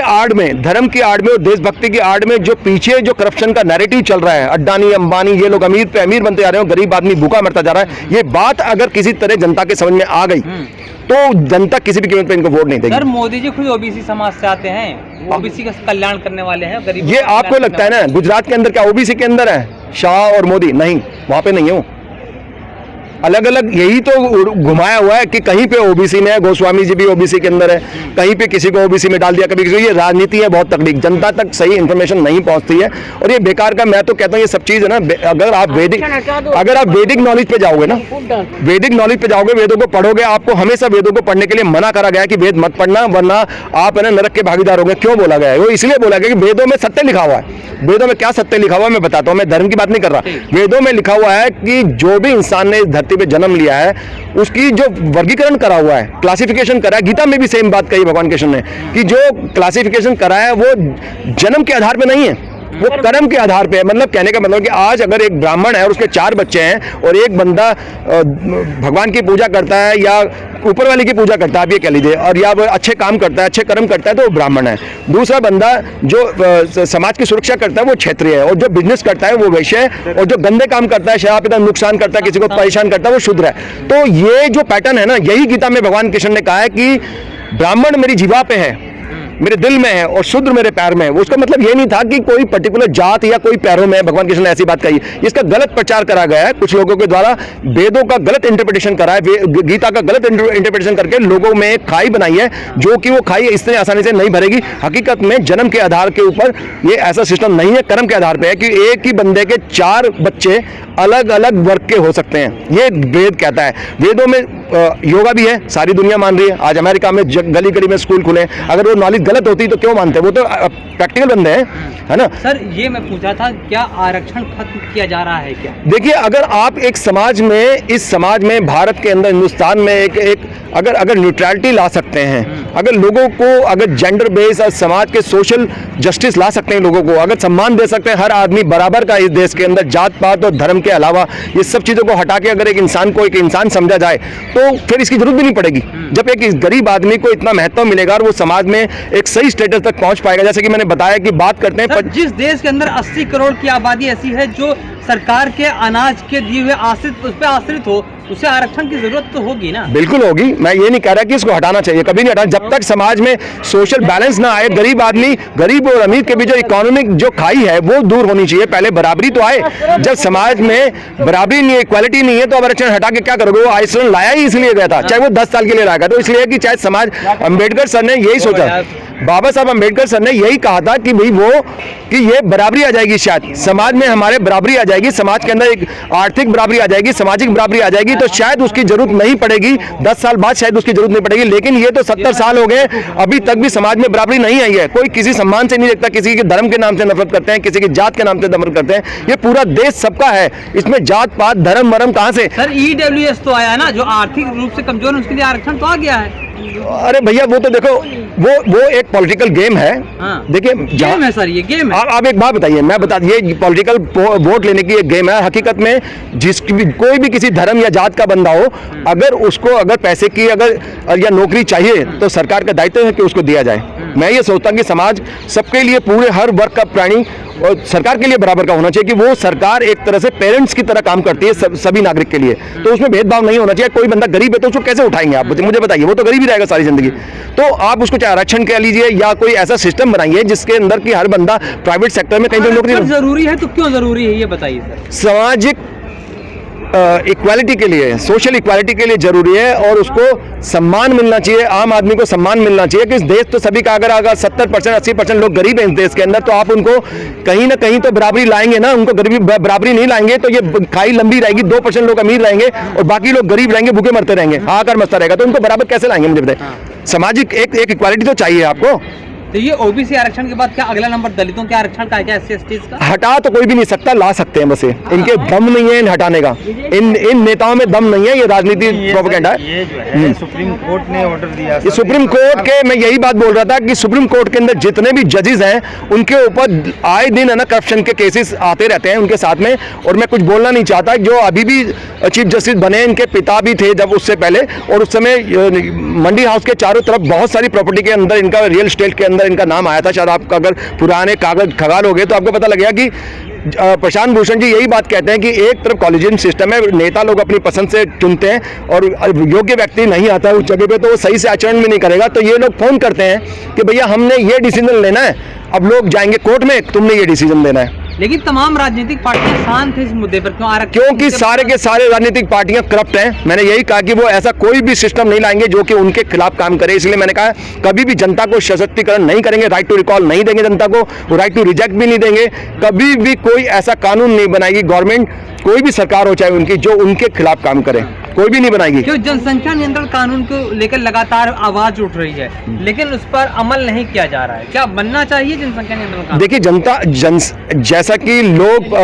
आड़ में और देशभक्ति की आड़ में जो पीछे जो करप्शन का नैरेटिव चल रहा है, अड्डानी अंबानी ये लोग अमीर पे अमीर बनते जा रहे हो, गरीब आदमी भूखा मरता जा रहा है, ये बात अगर किसी तरह जनता के समझ में आ गई तो जनता किसी भी कीमत पे इनको वोट नहीं देगी। सर मोदी जी खुद ओबीसी समाज से आते हैं, ओबीसी का कल्याण करने वाले हैं, गरीब। ये आपको लगता है ना गुजरात के अंदर क्या ओबीसी के अंदर है शाह और मोदी? नहीं, वहां पे नहीं है वो। अलग अलग यही तो घुमाया हुआ है कि कहीं पे ओबीसी में है, गोस्वामी जी भी ओबीसी के अंदर है, कहीं पे किसी को ओबीसी में डाल दिया, कभी किसी। ये राजनीति है बहुत तकलीफ, जनता तक सही इंफॉर्मेशन नहीं पहुंचती है और ये बेकार का। मैं तो कहता हूँ ये सब चीज है ना, अगर आप वैदिक नॉलेज पे जाओगे ना, वैदिक नॉलेज पे जाओगे, वेदों को पढ़ोगे, आपको हमेशा वेदों को पढ़ने के लिए मना करा गया है कि वेद मत पढ़ना वरना आप है ना नरक के भागीदार होंगे। क्यों बोला गया है? वो इसलिए बोला गया कि वेदों में सत्य लिखा हुआ है। वेदों में क्या सत्य लिखा हुआ है मैं बताता हूँ, मैं धर्म की बात नहीं कर रहा। वेदों में लिखा हुआ है कि जो भी इंसान ने इस धरती पे जन्म लिया है उसकी जो वर्गीकरण करा हुआ है, क्लासिफिकेशन करा है, गीता में भी सेम बात कही भगवान कृष्ण ने कि जो क्लासिफिकेशन करा है वो जन्म के आधार पे नहीं है, वो कर्म के आधार पे है। मतलब कहने का मतलब कि आज अगर एक ब्राह्मण है और उसके 4 बच्चे हैं और एक बंदा भगवान की पूजा करता है या ऊपर वाले की पूजा करता है, आप ये कह लीजिए, और या वो अच्छे काम करता है, अच्छे कर्म करता है, तो वो ब्राह्मण है। दूसरा बंदा जो समाज की सुरक्षा करता है वो क्षत्रिय है, और जो बिजनेस करता है वो वैश्य है, और जो गंदे काम करता है, शराब पीता नुकसान करता है, किसी को परेशान करता है, वो शूद्र है। तो ये जो पैटर्न है ना, यही गीता में भगवान कृष्ण ने कहा है कि ब्राह्मण मेरी जीवा पे है, मेरे दिल में है, और शूद्र मेरे पैर में है। उसका मतलब ये नहीं था कि कोई पर्टिकुलर जात या कोई पैरों में है। भगवान कृष्ण ने ऐसी बात कही, इसका गलत प्रचार करा गया है कुछ लोगों के द्वारा, वेदों का गलत इंटरप्रिटेशन करा है, गीता का गलत इंटरप्रिटेशन करके लोगों में एक खाई बनाई है, जो कि वो खाई इतने आसानी से नहीं भरेगी। हकीकत में जन्म के आधार के ऊपर ये ऐसा सिस्टम नहीं है, कर्म के आधार पर है कि एक ही बंदे के 4 बच्चे अलग अलग वर्ग के हो सकते हैं, ये वेद कहता है। वेदों में योगा भी है, सारी दुनिया मान रही है। आज अमेरिका में गली गली में स्कूल खुले, अगर वो नॉलेज गलत होती तो क्यों मानते? वो तो प्रैक्टिकल बंदे हैं, है ना। सर ये मैं पूछा था, क्या आरक्षण खत्म किया जा रहा है क्या? देखिए, अगर आप एक समाज में, इस समाज में, भारत के अंदर, हिंदुस्तान में एक अगर न्यूट्रलिटी ला सकते हैं, अगर लोगों को, अगर जेंडर बेस और समाज के सोशल जस्टिस ला सकते हैं, लोगों को अगर सम्मान दे सकते हैं, हर आदमी बराबर का इस देश के अंदर, जात पात और धर्म के अलावा ये सब चीज़ों को हटा के अगर एक इंसान को एक इंसान समझा जाए तो फिर इसकी जरूरत भी नहीं पड़ेगी। जब एक गरीब आदमी को इतना महत्व मिलेगा और वो समाज में एक सही स्टेटस तक पहुंच पाएगा, जैसे कि मैंने बताया कि बात करते हैं जिस देश के अंदर 80 करोड़ की आबादी ऐसी है जो सरकार के अनाज के दिए हुए उस पर आश्रित हो, उसे आरक्षण की जरूरत तो होगी ना? बिल्कुल होगी। मैं ये नहीं कह रहा कि इसको हटाना चाहिए, कभी नहीं हटाना। जब तक समाज में सोशल बैलेंस ना आए, गरीब आदमी, गरीब और अमीर के बीच जो इकोनॉमिक जो खाई है वो दूर होनी चाहिए। पहले बराबरी तो आए। जब समाज में बराबरी नहीं है, इक्वालिटी नहीं है, तो आरक्षण हटा के क्या करोगे? वो आरक्षण लाया ही इसलिए गया था, चाहे वो 10 साल के लिए लाया, तो इसलिए कि चाहे समाज, अम्बेडकर सर ने यही सोचा, बाबा साहब अम्बेडकर सर ने यही कहा था कि भाई कि ये बराबरी आ जाएगी, शायद समाज में हमारे बराबरी आ जाएगी, समाज के अंदर एक आर्थिक बराबरी आ जाएगी, सामाजिक बराबरी आ जाएगी, तो शायद उसकी जरूरत नहीं पड़ेगी। 10 साल बाद शायद उसकी जरूरत नहीं पड़ेगी। लेकिन ये तो 70 साल हो गए, अभी तक भी समाज में बराबरी नहीं आई है। कोई किसी सम्मान से नहीं देखता, किसी के धर्म के नाम से नफरत करते हैं, किसी की जात के नाम से नफरत करते हैं। ये पूरा देश सबका है, इसमें जात पात धर्म वरम कहां से? सर EWS तो आया ना, जो आर्थिक रूप से कमजोर है उसके लिए आरक्षण तो आ गया है। अरे भैया वो तो देखो, वो एक पॉलिटिकल गेम है। देखिए गेम है सर, ये गेम है। आप एक बात बताइए, मैं बता, ये पॉलिटिकल वोट लेने की एक गेम है। हकीकत में कोई भी किसी धर्म या जात का बंदा हो, अगर उसको अगर पैसे की या नौकरी चाहिए तो सरकार का दायित्व है कि उसको दिया जाए। मैं ये सोचता हूँ कि समाज सबके लिए, पूरे हर वर्ग का प्राणी और सरकार के लिए बराबर का होना चाहिए, कि वो सरकार एक तरह से पेरेंट्स की तरह काम करती है सभी नागरिक के लिए। तो उसमें भेदभाव नहीं होना चाहिए। कोई बंदा गरीब है तो उसको कैसे उठाएंगे आप? मुझे बताइए, वो तो गरीब ही रहेगा सारी जिंदगी। तो आप उसको चाहे आरक्षण कह लीजिए या कोई ऐसा सिस्टम बनाइए जिसके अंदर की हर बंदा प्राइवेट सेक्टर में कहीं भी नौकरी। जरूरी है तो क्यों जरूरी है ये बताइए सर। सामाजिक इक्वालिटी के लिए, सोशल इक्वालिटी के लिए जरूरी है, और उसको सम्मान मिलना चाहिए, आम आदमी को सम्मान मिलना चाहिए। कि इस देश तो सभी का, अगर 70% 80% लोग गरीब हैं इस देश के अंदर, तो आप उनको कहीं ना कहीं तो बराबरी लाएंगे ना। उनको गरीबी बराबरी नहीं लाएंगे तो ये खाई लंबी रहेगी, 2% लोग अमीर रहेंगे और बाकी लोग गरीब रहेंगे, भूखे मरते रहेंगे, हाहाकार मचता रहेगा। तो उनको बराबर कैसे लाएंगे? मुझे बताइए। सामाजिक एक इक्वालिटी तो चाहिए आपको। तो ये ओबीसी आरक्षण के बाद क्या अगला नंबर दलितों के आरक्षण का है क्या, SC/ST का? हटा तो कोई भी नहीं सकता, ला सकते हैं बस इनके दम नहीं है इन हटाने का, इन नेताओं में दम नहीं है, ये राजनीति प्रोपेगेंडा है। ये जो है सुप्रीम कोर्ट ने ऑर्डर दिया, ये सुप्रीम कोर्ट के, मैं यही बात बोल रहा था कि सुप्रीम कोर्ट के अंदर जितने भी जजेस हैं उनके ऊपर आए दिन है ना करप्शन के केसेस आते रहते हैं उनके साथ में। और मैं कुछ बोलना नहीं चाहता, जो अभी भी चीफ जस्टिस बने इनके पिता भी थे जब उससे पहले, और उस समय मंडी हाउस के चारों तरफ बहुत सारी प्रॉपर्टी के अंदर इनका, रियल एस्टेट के अंदर इनका नाम आया था। शायद आप अगर पुराने कागज खगाल हो गए तो आपको पता लगेगा कि प्रशांत भूषण जी यही बात कहते हैं कि एक तरफ कॉलेजियन सिस्टम है, नेता लोग अपनी पसंद से चुनते हैं और योग्य व्यक्ति नहीं आता है उस जगह पे तो वो सही से आचरण भी नहीं करेगा। तो ये लोग फोन करते हैं कि भैया हमने ये डिसीजन लेना है, अब लोग जाएंगे कोर्ट में, तुमने ये डिसीजन लेना है। लेकिन तमाम राजनीतिक पार्टियां शांत है इस मुद्दे पर, क्यों आरक्षण? क्योंकि सारे के सारे राजनीतिक पार्टियां करप्ट हैं। मैंने यही कहा कि वो ऐसा कोई भी सिस्टम नहीं लाएंगे जो कि उनके खिलाफ काम करे। इसलिए मैंने कहा कभी भी जनता को सशक्तिकरण नहीं करेंगे, राइट टू रिकॉल नहीं देंगे जनता को, राइट टू रिजेक्ट भी नहीं देंगे। कभी भी कोई ऐसा कानून नहीं बनाएगी गवर्नमेंट, कोई भी सरकार हो चाहे उनकी, जो उनके खिलाफ काम करे, कोई भी नहीं बनाएगी। क्यों जनसंख्या नियंत्रण कानून को लेकर लगातार आवाज उठ रही है लेकिन उस पर अमल नहीं किया जा रहा है, क्या बनना चाहिए जनसंख्या नियंत्रण कानून? देखिए जनता जैसा कि लोग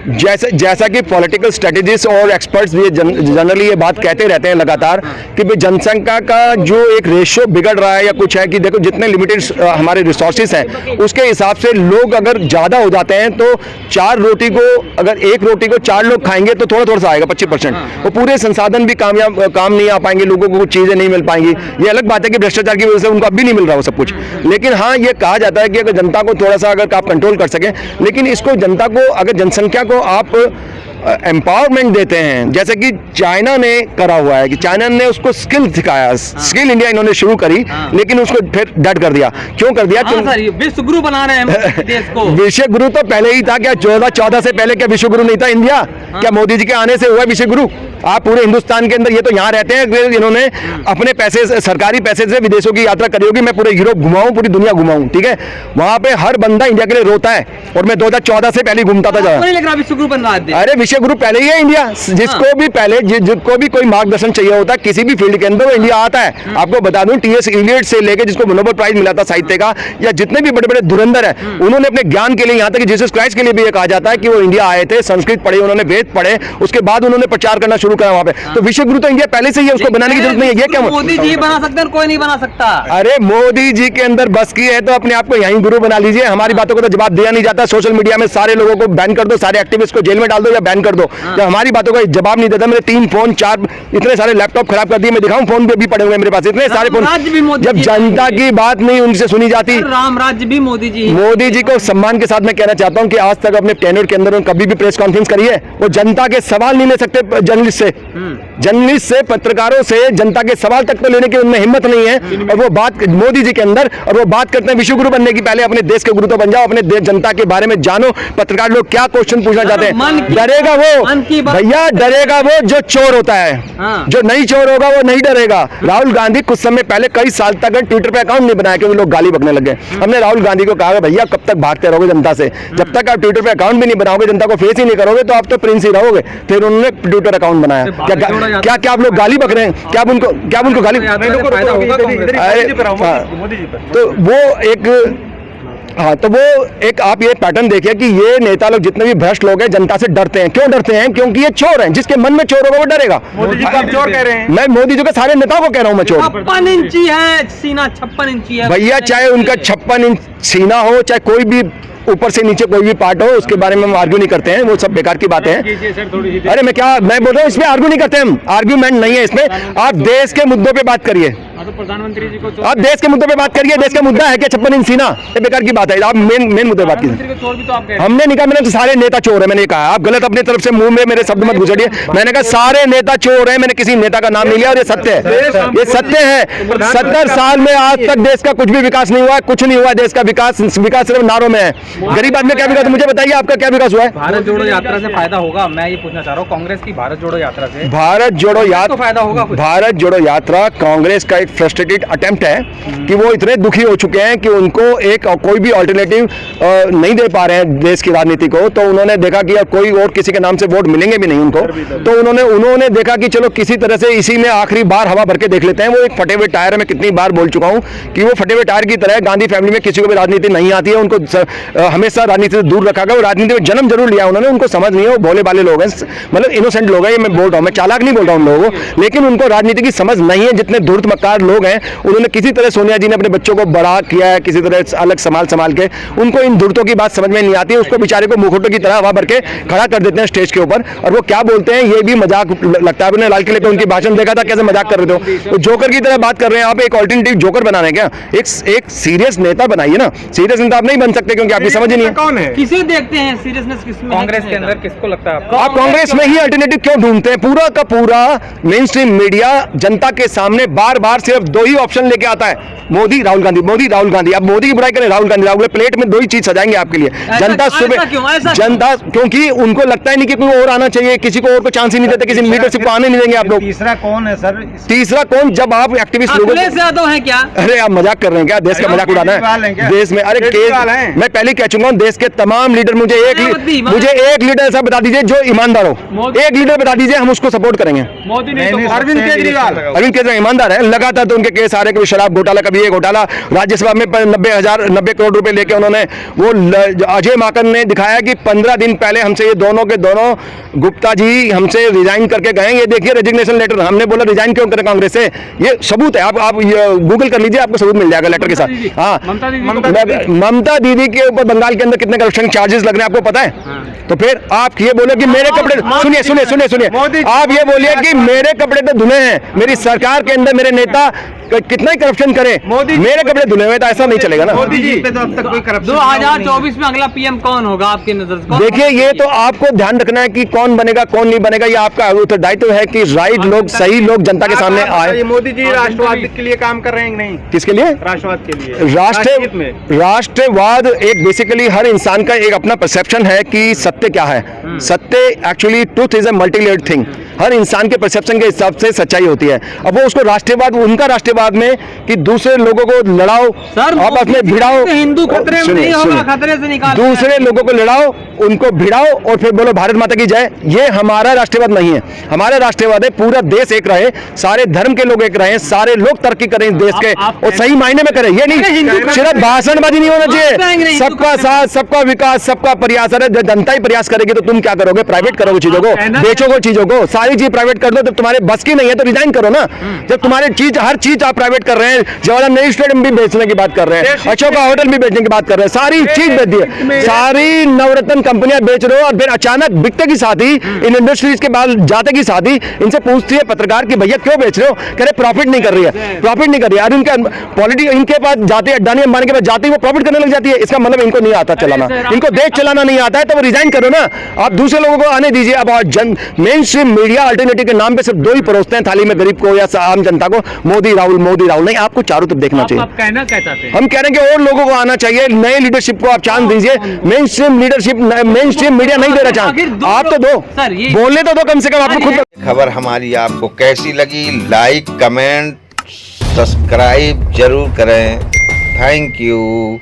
जैसा कि पॉलिटिकल स्ट्रेटेजिस्ट और एक्सपर्ट्स भी जनरली ये बात कहते रहते हैं लगातार कि भाई जनसंख्या का जो एक रेशियो बिगड़ रहा है या कुछ है कि देखो जितने लिमिटेड हमारे रिसोर्सेज हैं उसके हिसाब से लोग अगर ज़्यादा हो जाते हैं तो चार रोटी को, अगर एक रोटी को चार लोग खाएंगे तो थोड़ा थोड़ा सा आएगा 25%, वो पूरे संसाधन भी काम नहीं आ पाएंगे, लोगों को कुछ चीज़ें नहीं मिल पाएंगी। ये अलग बात है कि भ्रष्टाचार की वजह से उनको अब भी नहीं मिल रहा वो सब कुछ, लेकिन हाँ ये कहा जाता है कि अगर जनता को थोड़ा सा अगर आप कंट्रोल कर सकें, लेकिन इसको जनता को, अगर जनसंख्या को आप एम्पावरमेंट देते हैं जैसे कि चाइना ने करा हुआ है कि चाइना ने उसको स्किल सिखाया, स्किल इंडिया इन्होंने शुरू करी लेकिन उसको फिर डट कर दिया। क्यों कर दिया? विश्व गुरु बना रहे हैं देश को। विश्व गुरु तो पहले ही था, क्या 2014 से पहले क्या विश्व गुरु नहीं था इंडिया? क्या मोदी जी के आने से हुआ विश्व गुरु? आप पूरे हिंदुस्तान के अंदर, ये तो यहाँ रहते हैं, इन्होंने अपने पैसे, सरकारी पैसे से विदेशों की यात्रा करी होगी। मैं पूरे यूरोप घुमाऊं, पूरी दुनिया घुमाऊं, ठीक है, वहां पे हर बंदा इंडिया के लिए रोता है और मैं 2014 से पहले घूमता था। विश्व गुरु बन रहा है। अरे विश्व गुरु पहले ही है इंडिया, जिसको भी पहले जिसको भी कोई मार्गदर्शन चाहिए होता है किसी भी फील्ड के अंदर वो इंडिया आता है। आपको बता दूं टीएस इलियट से लेके जिसको नोबेल प्राइज मिला था साहित्य का, या जितने भी बड़े बड़े धुरंधर हैं उन्होंने अपने ज्ञान के लिए, यहाँ तक कि जीसस क्राइस्ट के लिए भी ये कहा जाता है कि वो इंडिया आए थे, संस्कृत पढ़े उन्होंने, वेद पढ़े, उसके बाद उन्होंने प्रचार करना शुरू करा वहां पे। तो विश्व गुरु तो इंडिया पहले से ही है, उसको बनाने की जरूरत नहीं है। ये क्या मोदी जी बना सकते हैं, कोई नहीं बना सकता? अरे मोदी जी के अंदर बस की है तो अपने आप को यहीं गुरु बना लीजिए। हमारी बातों को तो जवाब दिया नहीं जाता। सोशल मीडिया में सारे लोगों को बैन कर दो, सारे एक्टिविस्ट को जेल में डाल दो या बैन कर दो। जब हमारी बातों का जवाब नहीं देता, मेरे 3 फोन 4 इतने सारे लैपटॉप खराब कर दिए, मैं दिखाऊं फोन भी पड़े हुए मेरे पास इतने सारे फोन। जब जनता की बात नहीं उनसे सुनी जाती। राम राज्य भी मोदी जी को सम्मान के साथ मैं कहना चाहता हूं कि आज तक अपने टेन्योर के अंदर कभी भी प्रेस कॉन्फ्रेंस करी है? वो जनता के सवाल नहीं ले सकते जर्नलिस्ट से, पत्रकारों से जनता के सवाल तक तो लेने की उनमें हिम्मत नहीं है। और वो बात मोदी जी के अंदर, और वो बात करते हैं विश्व गुरु बनने की, पहले अपने देश के गुरु तो बन जाओ, अपने देश जनता के बारे में जानो। पत्रकार लोग क्या क्वेश्चन पूछना चाहते हैं? डरेगा वो भैया, डरेगा वो जो चोर होता है, जो नहीं चोर होगा वो नहीं डरेगा। राहुल गांधी कुछ समय पहले कई साल तक ट्विटर पे अकाउंट नहीं बनाया क्योंकि लोग गाली बकने लगे। हमने राहुल गांधी को कहा भैया कब तक भागते रहोगे जनता से? जब तक आप ट्विटर पे अकाउंट भी नहीं बनाओगे, जनता को फेस ही नहीं करोगे तो आप तो प्रिंस ही रहोगे। फिर उन्होंने ट्विटर अकाउंट बनाया। क्या आप लोग गाली बक रहे हैं? क्या आप उनको गाली? तो वो एक, हाँ तो वो एक आप ये पैटर्न देखिए कि ये नेता लोग जितने भी भ्रष्ट लोग हैं जनता से डरते हैं। क्यों डरते हैं? क्योंकि ये चोर हैं। जिसके मन में चोर होगा वो डरेगा। मोदी जी को आप चोर कह रहे हैं? मैं मोदी जी के सारे नेताओं को कह रहा हूँ मैं चोर। 56 इंची है सीना, 56 इंची है भैया, चाहे उनका 56 इंच सीना हो, चाहे कोई भी ऊपर से नीचे कोई भी पार्ट हो, उसके बारे में हम आर्ग्यू नहीं करते हैं, वो सब बेकार की बातें हैं। अरे मैं बोल रहा हूँ इसमें आर्ग्यू नहीं करते हम, आर्ग्यूमेंट नहीं है इसमें। आप देश के मुद्दों पे बात करिए, प्रधानमंत्री जी को आप देश के मुद्दों पे बात करिए। देश का मुद्दा है क्या 56 इंच सीना? ये बेकार की बात है। आप मेन मुद्दे बात कीजिए। हमने नहीं कहा, मैंने तो सारे नेता चोर है मैंने कहा। आप गलत अपनी तरफ से मुंह में मेरे शब्द मत घुसड़िए। मैंने कहा सारे नेता चोर है, मैंने किसी नेता का नाम नहीं लिया और ये सत्य है, ये सत्य है। 70 साल में आज तक देश का कुछ भी विकास नहीं हुआ, कुछ नहीं हुआ देश का विकास सिर्फ नारों में है। गरीब आदमी क्या विकास? मुझे बताइए आपका क्या विकास हुआ है? भारत जोड़ो यात्रा से फायदा होगा? मैं ये पूछना चाह रहा हूँ, कांग्रेस की भारत जोड़ो यात्रा से भारत जोड़ो यात्रा फायदा होगा? भारत जोड़ो यात्रा कांग्रेस का एक फ्रस्ट्रेटेड अटेम्प्ट है कि वो इतने दुखी हो चुके हैं कि उनको एक कोई भी ऑल्टरनेटिव नहीं दे पा रहे हैं देश की राजनीति को। तो उन्होंने देखा कि कोई और किसी के नाम से वोट मिलेंगे भी नहीं उनको, तो उन्होंने देखा कि चलो किसी तरह से इसी में आखिरी बार हवा भर के देख लेते हैं। वो एक फटे हुए टायर, में कितनी बार बोल चुका हूं कि वो फटे हुए टायर की तरह गांधी फैमिली में किसी को भी राजनीति नहीं आती है, उनको हमेशा राजनीति से दूर रखा गया। वो राजनीति में जन्म जरूर लिया उन्होंने, उनको समझ नहीं है, वो भोले भाले लोग हैं, मतलब इनोसेंट लोग हैं। ये मैं बोल रहा हूँ, मैं चालाक नहीं बोल रहा हूँ उन लोगों को, लेकिन उनको राजनीति की समझ नहीं है। जितने धूर्त मक्कार लोग हैं, उन्होंने किसी तरह सोनिया जी ने अपने बच्चों को बड़ा किया है, किसी तरह अलग संभाल के, उनको इन धूर्तों की बात समझ में नहीं आती है। उसको बेचारे को मुखौटों की तरह हवा भर के खड़ा कर देते हैं स्टेज के ऊपर, और वो क्या बोलते हैं ये भी मजाक लगता है। आपने लाल किले पे उनकी भाषण देखा था, कैसे मजाक कर रहे थे, तो जोकर की तरह बात कर रहे हैं आप। एक ऑल्टरनेटिव जोकर बना रहे हैं क्या? एक सीरियस नेता बनाइए ना। सीरियस नेता आप नहीं बन सकते क्योंकि आपकी समझ ही नहीं है। कौन है? किसे देखते हैं सीरियसनेस किसमें? कांग्रेस के अंदर किसको लगता है आपको? आप कांग्रेस में ही अल्टरनेटिव क्यों ढूंढते हैं? पूरा का पूरा मेन स्ट्रीम मीडिया जनता के सामने बार बार सिर्फ दो ही ऑप्शन लेके आता है, मोदी राहुल गांधी, मोदी राहुल गांधी। अब मोदी की बुराई करें, राहुल गांधी, राहुल प्लेट में दो ही चीज सजाएंगे आपके लिए। जनता सुबह जनता, क्योंकि उनको लगता ही नहीं कि कोई और आना चाहिए, किसी को और को चांस ही नहीं देते, किसी लीडरशिप को आने नहीं देंगे आप लोग। तीसरा कौन है सर? तीसरा कौन? जब आप एक्टिविस्ट लोगों यादव है क्या? अरे आप मजाक कर रहे हैं क्या? देश का मजाक उड़ाना है देश में? अरे मैं पहले कह चुका हूँ, देश के तमाम लीडर, मुझे एक लीडर ऐसा बता दीजिए जो ईमानदार हो। एक लीडर बता दीजिए, हम उसको सपोर्ट करेंगे। मोदी नहीं तो अरविंद केजरीवाल ईमानदार है। लगातार तो उनके केस आ रहे, कभी शराब घोटाला, कभी ये घोटाला। राज्यसभा में 90 करोड़ रुपए लेके उन्होंने, वो अजय माकन ने दिखाया कि 15 दिन पहले हमसे ये दोनों के दोनों गुप्ता जी हमसे रिजाइन करके गए। ये देखिए रेजिग्नेशन लेटर, हमने बोला रिजाइन क्यों करें कांग्रेस से, ये सबूत है। आप गूगल कर लीजिए, आपको सबूत मिल जाएगा लेटर के साथ। हाँ, ममता दीदी के ऊपर बंगाल के अंदर कितने करप्शन चार्जेस लग रहे हैं आपको पता है? तो फिर आप ये बोले कि मेरे कपड़े, सुनिए, आप ये बोलिए कि मेरे कपड़े तो धुले हैं, मेरी सरकार के अंदर मेरे नेता कितना ही करप्शन करे, मेरे कपड़े धुले हुए, तो ऐसा नहीं चलेगा ना। मोदी जी पे तो अब तक कोई करप्शन 2024 में अगला पीएम कौन होगा आपकी नजर से? देखिए, ये तो आपको ध्यान रखना है कि कौन बनेगा कौन नहीं बनेगा, ये आपका उत्तरदायित्व है कि राइट लोग, सही लोग जनता के सामने आए। मोदी जी राष्ट्रवाद के लिए काम कर रहे हैं नहीं? किसके लिए? राष्ट्रवाद के लिए। राष्ट्रवाद एक बेसिकली हर इंसान का एक अपना परसेप्शन है कि सत्य क्या है। सत्य actually truth is a multi layered thing. हर इंसान के परसेप्शन के हिसाब से सच्चाई होती है। अब वो उसको राष्ट्रवाद, उनका राष्ट्रवाद में कि दूसरे लोगों को लड़ाओ, आपस में भिड़ाओ, हिंदू खतरे में नहीं होगा, खतरे से निकाल दूसरे लोगों को लड़ाओ, उनको भिड़ाओ और फिर बोलो भारत माता की जय। ये हमारा राष्ट्रवाद नहीं है। हमारा राष्ट्रवाद है पूरा देश एक रहे, सारे धर्म के लोग एक रहे, सारे लोग तरक्की करें देश के, और सही मायने में करें। ये नहीं सिर्फ भाषणबाजी नहीं होना चाहिए। सबका साथ, सबका विकास, सबका प्रयास। अरे जनता ही प्रयास करेगी तो तुम क्या करोगे? प्राइवेट करोगे चीजों को, बेचोगे चीजों को, सारी चीज प्राइवेट कर दो। जब तुम्हारे बस की नहीं है तो रिजाइन करो ना। जब तुम्हारे चीज, हर चीज आप प्राइवेट कर रहे हैं, जवाहरलाल नेहरू स्टेडियम भी बेचने की बात कर रहे हैं, अशोका होटल भी बेचने की बात कर रहे हैं, सारी चीज बेच दी है, सारी नवरत्न कंपनियां बेच रहे हो। और फिर अचानक बिकते की साथ ही, इन इंडस्ट्रीज के बाद जाते की साथ ही इनसे पूछती है पत्रकार कि भैया क्यों बेच रहे हो? कह रहे प्रॉफिट नहीं कर रही है, प्रॉफिट नहीं कर रही है। और इनका पॉलिटिक्स, इनके पास जाते, अडानी अंबानी के पास जाते ही वो प्रॉफिट करने लग जाती है। इसका मतलब इनको नहीं आता चलाना, इनको देश चलाना नहीं आता है, तो वो रिजाइन करो ना। आप दूसरे लोगों को आने दीजिए। अब मेन स्ट्रीम मीडिया अल्टरनेटिव के नाम पे सिर्फ दो ही परोसते हैं थाली में, गरीब को या आम जनता को, मोदी राहुल, मोदी राहुल। नहीं, आपको चारों तरफ देखना चाहिए। आप कहना क्या चाहते हैं? हम कह रहे हैं कि और लोगों को आना चाहिए, नए लीडरशिप को आप चांस दीजिए। Main stream leadership, main stream media नहीं दे रहा चांस, आप तो दो, बोलने तो दो कम से कम। आपको खुद खबर हमारी आपको कैसी लगी? लाइक, कमेंट, सब्सक्राइब जरूर करें। Thank you.